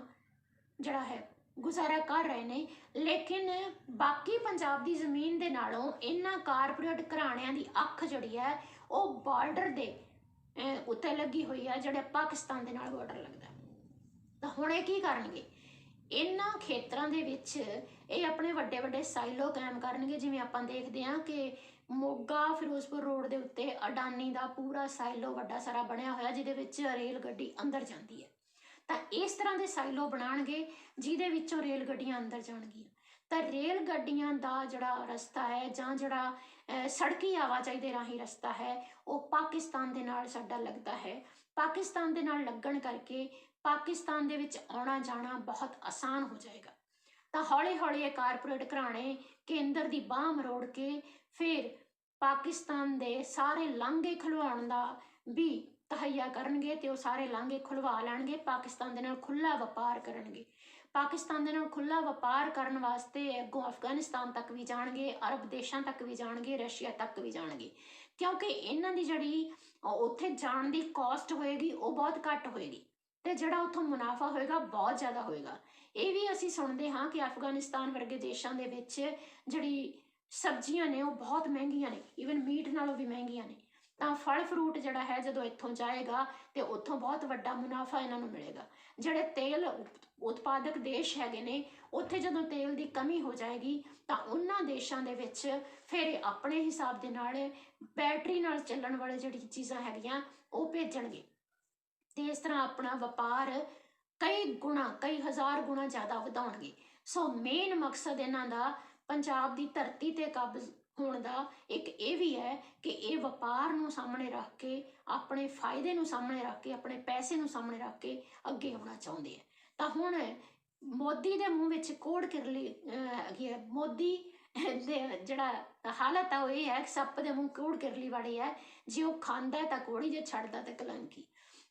ਜਿਹੜਾ ਹੈ ਗੁਜ਼ਾਰਾ ਕਰ ਰਹੇ ਨੇ। ਲੇਕਿਨ ਬਾਕੀ ਪੰਜਾਬ ਦੀ ਜ਼ਮੀਨ ਦੇ ਨਾਲੋਂ ਇਹਨਾਂ ਕਾਰਪੋਰੇਟ ਘਰਾਣਿਆਂ ਦੀ ਅੱਖ ਜਿਹੜੀ ਹੈ ਉਹ ਬਾਰਡਰ ਦੇ ਉੱਤੇ ਲੱਗੀ ਹੋਈ ਹੈ, ਜਿਹੜੇ ਪਾਕਿਸਤਾਨ ਦੇ ਨਾਲ ਬਾਰਡਰ ਲੱਗਦਾ। ਤਾਂ ਹੁਣ ਇਹ ਕੀ ਕਰਨਗੇ? ਇਹਨਾਂ ਖੇਤਰਾਂ ਦੇ ਵਿੱਚ ਇਹ ਆਪਣੇ ਵੱਡੇ ਵੱਡੇ ਸਾਈਲੋ ਕਾਇਮ ਕਰਨਗੇ। ਜਿਵੇਂ ਆਪਾਂ ਦੇਖਦੇ ਹਾਂ ਕਿ ਮੋਗਾ ਫਿਰੋਜ਼ਪੁਰ ਰੋਡ ਦੇ ਉੱਤੇ ਅਡਾਨੀ ਦਾ ਪੂਰਾ ਸਾਈਲੋ ਵੱਡਾ ਸਾਰਾ ਬਣਿਆ ਹੋਇਆ, ਜਿਹਦੇ ਵਿੱਚ ਰੇਲ ਗੱਡੀ ਅੰਦਰ ਜਾਂਦੀ ਹੈ। ਤਾਂ ਇਸ ਤਰ੍ਹਾਂ ਦੇ ਸਾਈਲੋ ਬਣਾਉਣਗੇ ਜਿਹਦੇ ਵਿੱਚੋਂ ਰੇਲ ਗੱਡੀਆਂ ਅੰਦਰ ਜਾਣਗੀਆਂ। ਤਾਂ ਰੇਲ ਗੱਡੀਆਂ ਦਾ ਜਿਹੜਾ ਰਸਤਾ ਹੈ ਜਾਂ ਜਿਹੜਾ ਸੜਕੀ ਆਵਾਜਾਈ ਦੇ ਰਾਹੀਂ ਰਸਤਾ ਹੈ ਉਹ ਪਾਕਿਸਤਾਨ ਦੇ ਨਾਲ ਸਾਡਾ ਲੱਗਦਾ ਹੈ। ਪਾਕਿਸਤਾਨ ਦੇ ਨਾਲ ਲੱਗਣ ਕਰਕੇ ਪਾਕਿਸਤਾਨ ਦੇ ਵਿੱਚ ਆਉਣਾ ਜਾਣਾ ਬਹੁਤ ਆਸਾਨ ਹੋ ਜਾਏਗਾ। ਤਾਂ ਹੌਲੀ ਹੌਲੀ ਇਹ ਕਾਰਪੋਰੇਟ ਘਰਾਣੇ ਕੇਂਦਰ ਦੀ ਬਾਂਹ ਮਰੋੜ ਕੇ ਫਿਰ ਪਾਕਿਸਤਾਨ ਦੇ ਸਾਰੇ ਲਾਂਘੇ ਖੁਲਵਾਉਣ ਦਾ ਵੀ ਤਹਈਆ ਕਰਨਗੇ ਤੇ ਉਹ ਸਾਰੇ ਲਾਂਘੇ ਖੁਲਵਾ ਲੈਣਗੇ। ਪਾਕਿਸਤਾਨ ਦੇ ਨਾਲ ਖੁੱਲ੍ਹਾ ਵਪਾਰ ਕਰਨਗੇ। ਪਾਕਿਸਤਾਨ ਦੇ ਨਾਲ ਖੁੱਲ੍ਹਾ ਵਪਾਰ ਕਰਨ ਵਾਸਤੇ ਅੱਗੋਂ ਅਫਗਾਨਿਸਤਾਨ ਤੱਕ ਵੀ ਜਾਣਗੇ, ਅਰਬ ਦੇਸ਼ਾਂ ਤੱਕ ਵੀ ਜਾਣਗੇ, ਰਸ਼ੀਆ ਤੱਕ ਵੀ ਜਾਣਗੇ। क्योंकि इन्हां दी जिहड़ी उत्थे जाण दी कॉस्ट होएगी वो बहुत घट होएगी ते जिहड़ा उत्थों मुनाफा होएगा बहुत ज़्यादा होएगा। ये भी असीं सुणदे हां कि अफगानिस्तान वर्गे देशां दे विच जिहड़ी सब्जियां ने वो बहुत महंगियां ने, ईवन मीट नालों भी महंगियां ने। ਤਾਂ ਫਲ ਫਰੂਟ ਜਿਹੜਾ ਹੈ ਜਦੋਂ ਇੱਥੋਂ ਜਾਏਗਾ ਤੇ ਉੱਥੋਂ ਬਹੁਤ ਵੱਡਾ ਮੁਨਾਫਾ ਇਹਨਾਂ ਨੂੰ ਮਿਲੇਗਾ। ਜਿਹੜੇ ਤੇਲ ਉਤਪਾਦਕ ਦੇਸ਼ ਹੈਗੇ ਨੇ ਉੱਥੇ ਜਦੋਂ ਤੇਲ ਦੀ ਕਮੀ ਹੋ ਜਾਏਗੀ ਤਾਂ ਉਹਨਾਂ ਦੇਸ਼ਾਂ ਦੇ ਵਿੱਚ ਫਿਰ ਇਹ ਆਪਣੇ ਹਿਸਾਬ ਦੇ ਨਾਲ ਬੈਟਰੀ ਨਾਲ ਚੱਲਣ ਵਾਲੇ ਜਿਹੜੀ ਚੀਜ਼ਾਂ ਹੈਗੀਆਂ ਉਹ ਭੇਜਣਗੇ ਤੇ ਇਸ ਤਰ੍ਹਾਂ ਆਪਣਾ ਵਪਾਰ ਕਈ ਗੁਣਾ ਕਈ ਹਜ਼ਾਰ ਗੁਣਾ ਜ਼ਿਆਦਾ ਵਧਾਉਣਗੇ। ਸੋ ਮੇਨ ਮਕਸਦ ਇਹਨਾਂ ਦਾ ਪੰਜਾਬ ਦੀ ਧਰਤੀ ਤੇ ਕਬਜ਼ ਹੋਣ ਦਾ ਇੱਕ ਇਹ ਵੀ ਹੈ ਕਿ ਇਹ ਵਪਾਰ ਨੂੰ ਸਾਹਮਣੇ ਰੱਖ ਕੇ ਆਪਣੇ ਫਾਇਦੇ ਨੂੰ ਸਾਹਮਣੇ ਰੱਖ ਕੇ ਆਪਣੇ ਪੈਸੇ ਨੂੰ ਸਾਹਮਣੇ ਰੱਖ ਕੇ ਅੱਗੇ ਆਉਣਾ ਚਾਹੁੰਦੇ ਆ। ਤਾਂ ਹੁਣ ਮੋਦੀ ਦੇ ਮੂੰਹ ਵਿੱਚ ਕੋੜ ਕਿਰਲੀ ਹੈਗੀ ਹੈ। ਮੋਦੀ ਦੇ ਜਿਹੜਾ ਹਾਲਤ ਆ ਉਹ ਇਹ ਹੈ ਕਿ ਸੱਪ ਦੇ ਮੂੰਹ ਕੋੜ ਕਿਰਲੀ ਵਾਲੀ ਹੈ, ਜੇ ਉਹ ਖਾਂਦਾ ਤਾਂ ਕੋੜੀ, ਜੇ ਛੱਡਦਾ ਤਾਂ ਕਲੰਕੀ।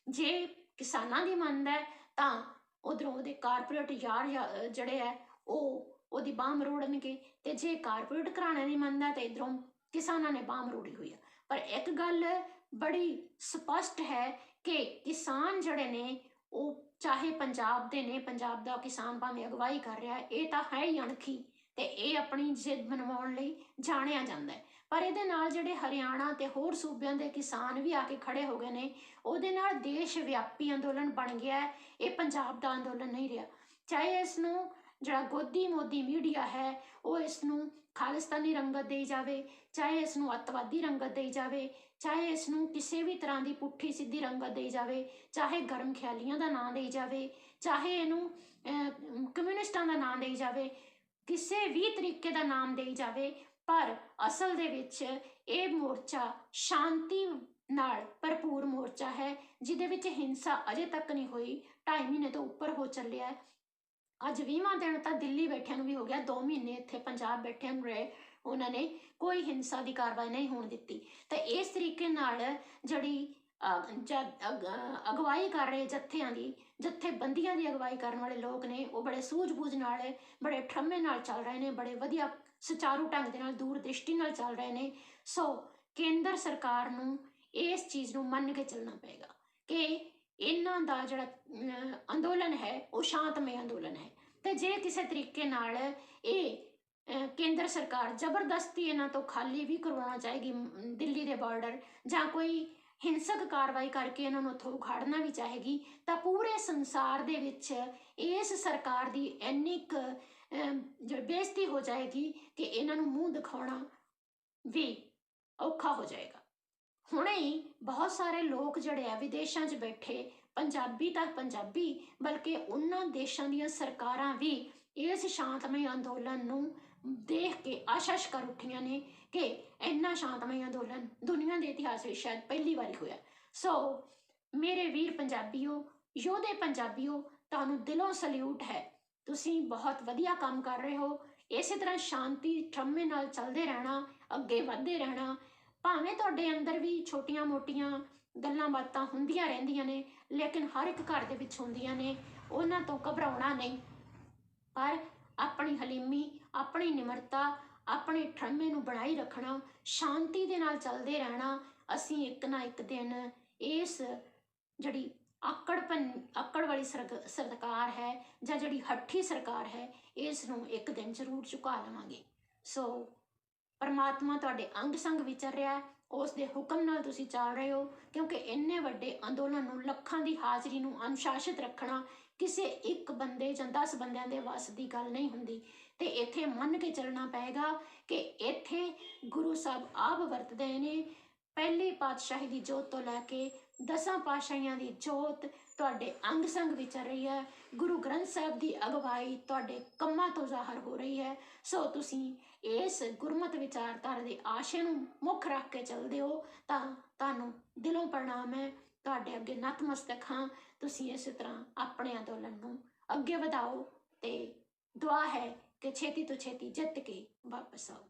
ਜੇ ਕਿਸਾਨਾਂ ਦੀ ਮੰਨਦਾ ਤਾਂ ਉਧਰੋਂ ਉਹਦੇ ਕਾਰਪੋਰੇਟ ਯਾਰ ਜਿਹੜੇ ਹੈ ਉਹ ਉਹਦੀ ਬਾਂਹ ਮਰੋੜਨਗੇ ਤੇ ਜੇ ਕਾਰਪੋਰੇਟ ਘਰਾਣੇ ਦੀ ਮੰਨਦਾ ਤਾਂ ਇਧਰੋਂ ਕਿਸਾਨਾਂ ਨੇ ਬਾਂਹ ਮਰੋੜੀ ਹੋਈ ਆ। ਪਰ ਇੱਕ ਗੱਲ ਬੜੀ ਸਪਸ਼ਟ ਹੈ ਕਿ ਕਿਸਾਨ ਜਿਹੜੇ ਨੇ ਉਹ ਚਾਹੇ ਪੰਜਾਬ ਦੇ ਨੇ, ਪੰਜਾਬ ਦਾ ਕਿਸਾਨ ਭਾਵੇਂ ਅਗਵਾਈ ਕਰ ਰਿਹਾ ਇਹ ਤਾਂ ਹੈ ਹੀ ਅਣਖੀ ਤੇ ਇਹ ਆਪਣੀ ਜਿੱਦ ਮਨਵਾਉਣ ਲਈ ਜਾਣਿਆ ਜਾਂਦਾ ਹੈ। ਪਰ ਇਹਦੇ ਨਾਲ ਜਿਹੜੇ ਹਰਿਆਣਾ ਤੇ ਹੋਰ ਸੂਬਿਆਂ ਦੇ ਕਿਸਾਨ ਵੀ ਆ ਕੇ ਖੜੇ ਹੋ ਗਏ ਨੇ, ਉਹਦੇ ਨਾਲ ਦੇਸ਼ ਵਿਆਪੀ ਅੰਦੋਲਨ ਬਣ ਗਿਆ ਹੈ। ਇਹ ਪੰਜਾਬ ਦਾ ਅੰਦੋਲਨ ਨਹੀਂ ਰਿਹਾ। ਚਾਹੇ ਇਸ ਨੂੰ ਜਿਹੜਾ ਗੋਦੀ ਮੋਦੀ ਮੀਡੀਆ ਹੈ ਉਹ ਇਸ ਨੂੰ ਖਾਲਿਸਤਾਨੀ ਰੰਗਤ ਦੇਈ ਜਾਵੇ, ਚਾਹੇ ਇਸ ਨੂੰ ਅੱਤਵਾਦੀ ਰੰਗਤ ਦੇਈ ਜਾਵੇ, ਚਾਹੇ ਇਸ ਨੂੰ ਕਿਸੇ ਵੀ ਤਰ੍ਹਾਂ ਦੀ ਪੁੱਠੀ ਸਿੱਧੀ ਰੰਗਤ ਦੇਈ ਜਾਵੇ, ਚਾਹੇ ਗਰਮ ਖਿਆਲੀਆਂ ਦਾ ਨਾਂ ਦੇਈ ਜਾਵੇ, ਚਾਹੇ ਇਹਨੂੰ ਕਮਿਊਨਿਸਟਾਂ ਦਾ ਨਾਂ ਦੇਈ ਜਾਵੇ, ਕਿਸੇ ਵੀ ਤਰੀਕੇ ਦਾ ਨਾਮ ਦੇਈ ਜਾਵੇ, ਪਰ ਅਸਲ ਦੇ ਵਿੱਚ ਇਹ ਮੋਰਚਾ ਸ਼ਾਂਤੀ ਨਾਲ ਭਰਪੂਰ ਮੋਰਚਾ ਹੈ ਜਿਹਦੇ ਵਿੱਚ ਹਿੰਸਾ ਅਜੇ ਤੱਕ ਨਹੀਂ ਹੋਈ। 2.5 ਮਹੀਨੇ ਤੋਂ ਉੱਪਰ ਹੋ ਚੱਲਿਆ। ਅੱਜ 20ਵਾਂ ਦਿਨ ਤਾਂ ਦਿੱਲੀ ਬੈਠਿਆਂ ਨੂੰ ਵੀ ਹੋ ਗਿਆ, 2 ਮਹੀਨੇ ਇੱਥੇ ਪੰਜਾਬ ਬੈਠਿਆਂ ਨੂੰ ਰਹੇ, ਉਹਨਾਂ ਨੇ ਕੋਈ ਹਿੰਸਾ ਦੀ ਕਾਰਵਾਈ ਨਹੀਂ ਹੋਣ ਦਿੱਤੀ। ਤਾਂ ਇਸ ਤਰੀਕੇ ਨਾਲ ਜਿਹੜੀ ਅਗਵਾਈ ਕਰ ਰਹੇ ਜੱਥਿਆਂ ਦੀ, ਜਥੇਬੰਦੀਆਂ ਦੀ ਅਗਵਾਈ ਕਰਨ ਵਾਲੇ ਲੋਕ ਨੇ ਉਹ ਬੜੇ ਸੂਝ-ਬੂਝ ਨਾਲ, ਬੜੇ ਠਰਮੇ ਨਾਲ ਚੱਲ ਰਹੇ ਨੇ, ਬੜੇ ਵਧੀਆ ਸੁਚਾਰੂ ਢੰਗ ਦੇ ਨਾਲ, ਦੂਰਦ੍ਰਿਸ਼ਟੀ ਨਾਲ ਚੱਲ ਰਹੇ ਨੇ। ਸੋ ਕੇਂਦਰ ਸਰਕਾਰ ਨੂੰ ਇਸ ਚੀਜ਼ ਨੂੰ ਮੰਨ ਕੇ ਚੱਲਣਾ ਪਏਗਾ ਕਿ ਇਹਨਾਂ ਦਾ ਜਿਹੜਾ ਅੰਦੋਲਨ ਹੈ ਉਹ ਸ਼ਾਂਤਮਈ ਅੰਦੋਲਨ ਹੈ ਤੇ ਜੇ ਕਿਸੇ ਤਰੀਕੇ ਨਾਲ ਇਹ ਕੇਂਦਰ ਸਰਕਾਰ ਜ਼ਬਰਦਸਤੀ ਇਹਨਾਂ ਤੋਂ ਖਾਲੀ ਵੀ ਕਰਵਾਉਣਾ ਚਾਹੇਗੀ ਦਿੱਲੀ ਦੇ ਬਾਰਡਰ, ਜਾਂ ਕੋਈ ਹਿੰਸਕ ਕਾਰਵਾਈ ਕਰਕੇ ਇਹਨਾਂ ਨੂੰ ਉੱਥੋਂ ਉਖਾੜਨਾ ਵੀ ਚਾਹੇਗੀ, ਤਾਂ ਪੂਰੇ ਸੰਸਾਰ ਦੇ ਵਿੱਚ ਇਸ ਸਰਕਾਰ ਦੀ ਇੰਨੀ ਕੁ ਬੇਇੱਜ਼ਤੀ ਹੋ ਜਾਏਗੀ ਕਿ ਇਹਨਾਂ ਨੂੰ ਮੂੰਹ ਦਿਖਾਉਣਾ ਵੀ ਔਖਾ ਹੋ ਜਾਏਗਾ। ਹੁਣੇ ਹੀ ਬਹੁਤ ਸਾਰੇ ਲੋਕ ਜਿਹੜੇ ਆ ਵਿਦੇਸ਼ਾਂ 'ਚ ਬੈਠੇ, ਪੰਜਾਬੀ ਤਾਂ ਪੰਜਾਬੀ ਬਲਕਿ ਉਹਨਾਂ ਦੇਸ਼ਾਂ ਦੀਆਂ ਸਰਕਾਰਾਂ ਵੀ ਇਸ ਸ਼ਾਂਤਮਈ ਅੰਦੋਲਨ ਨੂੰ ਦੇਖ ਕੇ ਆਸ਼ਾਸ਼ ਕਰ ਉੱਠੀਆਂ ਨੇ ਕਿ ਇੰਨਾ ਸ਼ਾਂਤਮਈ ਅੰਦੋਲਨ ਦੁਨੀਆ ਦੇ ਇਤਿਹਾਸ ਵਿੱਚ ਸ਼ਾਇਦ ਪਹਿਲੀ ਵਾਰੀ ਹੋਇਆ। ਸੋ ਮੇਰੇ ਵੀਰ ਪੰਜਾਬੀਓ, ਯੋਧੇ ਪੰਜਾਬੀਓ, ਤੁਹਾਨੂੰ ਦਿਲੋਂ ਸਲੂਟ ਹੈ। ਤੁਸੀਂ ਬਹੁਤ ਵਧੀਆ ਕੰਮ ਕਰ ਰਹੇ ਹੋ। ਇਸੇ ਤਰ੍ਹਾਂ ਸ਼ਾਂਤੀ ਠਰਮੇ ਨਾਲ ਚੱਲਦੇ ਰਹਿਣਾ, ਅੱਗੇ ਵਧਦੇ ਰਹਿਣਾ। ਭਾਵੇਂ ਤੁਹਾਡੇ ਅੰਦਰ ਵੀ ਛੋਟੀਆਂ ਮੋਟੀਆਂ ਗੱਲਾਂ ਬਾਤਾਂ ਹੁੰਦੀਆਂ ਰਹਿੰਦੀਆਂ ਨੇ, ਲੇਕਿਨ ਹਰ ਇੱਕ ਘਰ ਦੇ ਵਿੱਚ ਹੁੰਦੀਆਂ ਨੇ, ਉਹਨਾਂ ਤੋਂ ਘਬਰਾਉਣਾ ਨਹੀਂ, ਪਰ ਆਪਣੀ ਹਲੀਮੀ, ਆਪਣੀ ਨਿਮਰਤਾ, ਆਪਣੇ ਠਰਮੇ ਨੂੰ ਬਣਾਈ ਰੱਖਣਾ, ਸ਼ਾਂਤੀ ਦੇ ਨਾਲ ਚੱਲਦੇ ਰਹਿਣਾ। ਅਸੀਂ ਇੱਕ ਨਾ ਇੱਕ ਦਿਨ ਇਸ ਜਿਹੜੀ ਆਕੜ ਵਾਲੀ ਸਰਕਾਰ ਹੈ ਜਾਂ ਜਿਹੜੀ ਹੱਠੀ ਸਰਕਾਰ ਹੈ ਇਸ ਨੂੰ ਇੱਕ ਦਿਨ ਜ਼ਰੂਰ ਝੁਕਾ ਲਵਾਂਗੇ। ਸੋ ਪਰਮਾਤਮਾ ਤੁਹਾਡੇ ਅੰਗ ਸੰਗ ਵਿਚਰ ਰਿਹਾ, ਉਸ ਦੇ ਹੁਕਮ ਨਾਲ ਤੁਸੀਂ ਚੱਲ ਰਹੇ ਹੋ, ਕਿਉਂਕਿ ਇੰਨੇ ਵੱਡੇ ਅੰਦੋਲਨ ਨੂੰ, ਲੱਖਾਂ ਦੀ ਹਾਜ਼ਰੀ ਨੂੰ ਅਨੁਸ਼ਾਸਿਤ ਰੱਖਣਾ ਕਿਸੇ ਇੱਕ ਬੰਦੇ ਜਾਂ 10 ਬੰਦਿਆਂ ਦੇ ਵੱਸ ਦੀ ਗੱਲ ਨਹੀਂ ਹੁੰਦੀ। ਤੇ ਇੱਥੇ ਮੰਨ ਕੇ ਚੱਲਣਾ ਪਏਗਾ ਕਿ ਇੱਥੇ ਗੁਰੂ ਸਾਹਿਬ ਆਪ ਵਰਤਦੇ ਨੇ। ਪਹਿਲੀ ਪਾਤਸ਼ਾਹੀ ਦੀ ਜੋਤ ਤੋਂ ਲੈ ਕੇ 10 ਪਾਤਸ਼ਾਹੀਆਂ ਦੀ ਜੋਤ ਤੁਹਾਡੇ ਅੰਗ ਸੰਗ ਵਿਚਰ ਰਹੀ ਹੈ। ਗੁਰੂ ਗ੍ਰੰਥ ਸਾਹਿਬ ਦੀ ਅਗਵਾਈ ਤੁਹਾਡੇ ਕੰਮਾਂ ਤੋਂ ਜ਼ਾਹਰ ਹੋ ਰਹੀ ਹੈ। ਸੋ ਤੁਸੀਂ ਇਸ ਗੁਰਮਤਿ ਵਿਚਾਰਧਾਰਾ ਦੇ ਆਸ਼ੇ ਨੂੰ ਮੁੱਖ ਰੱਖ ਕੇ ਚੱਲਦੇ ਹੋ ਤਾਂ ਤੁਹਾਨੂੰ ਦਿਲੋਂ ਪ੍ਰਣਾਮ ਹੈ, ਤੁਹਾਡੇ ਅੱਗੇ ਨਤਮਸਤਕ ਹਾਂ। ਤੁਸੀਂ ਇਸੇ ਤਰ੍ਹਾਂ ਆਪਣੇ ਅੰਦੋਲਨ ਨੂੰ ਅੱਗੇ ਵਧਾਓ ਤੇ ਦੁਆ ਹੈ ਕਿ ਛੇਤੀ ਤੋਂ ਛੇਤੀ ਜਿੱਤ ਕੇ ਵਾਪਸ ਆਓ।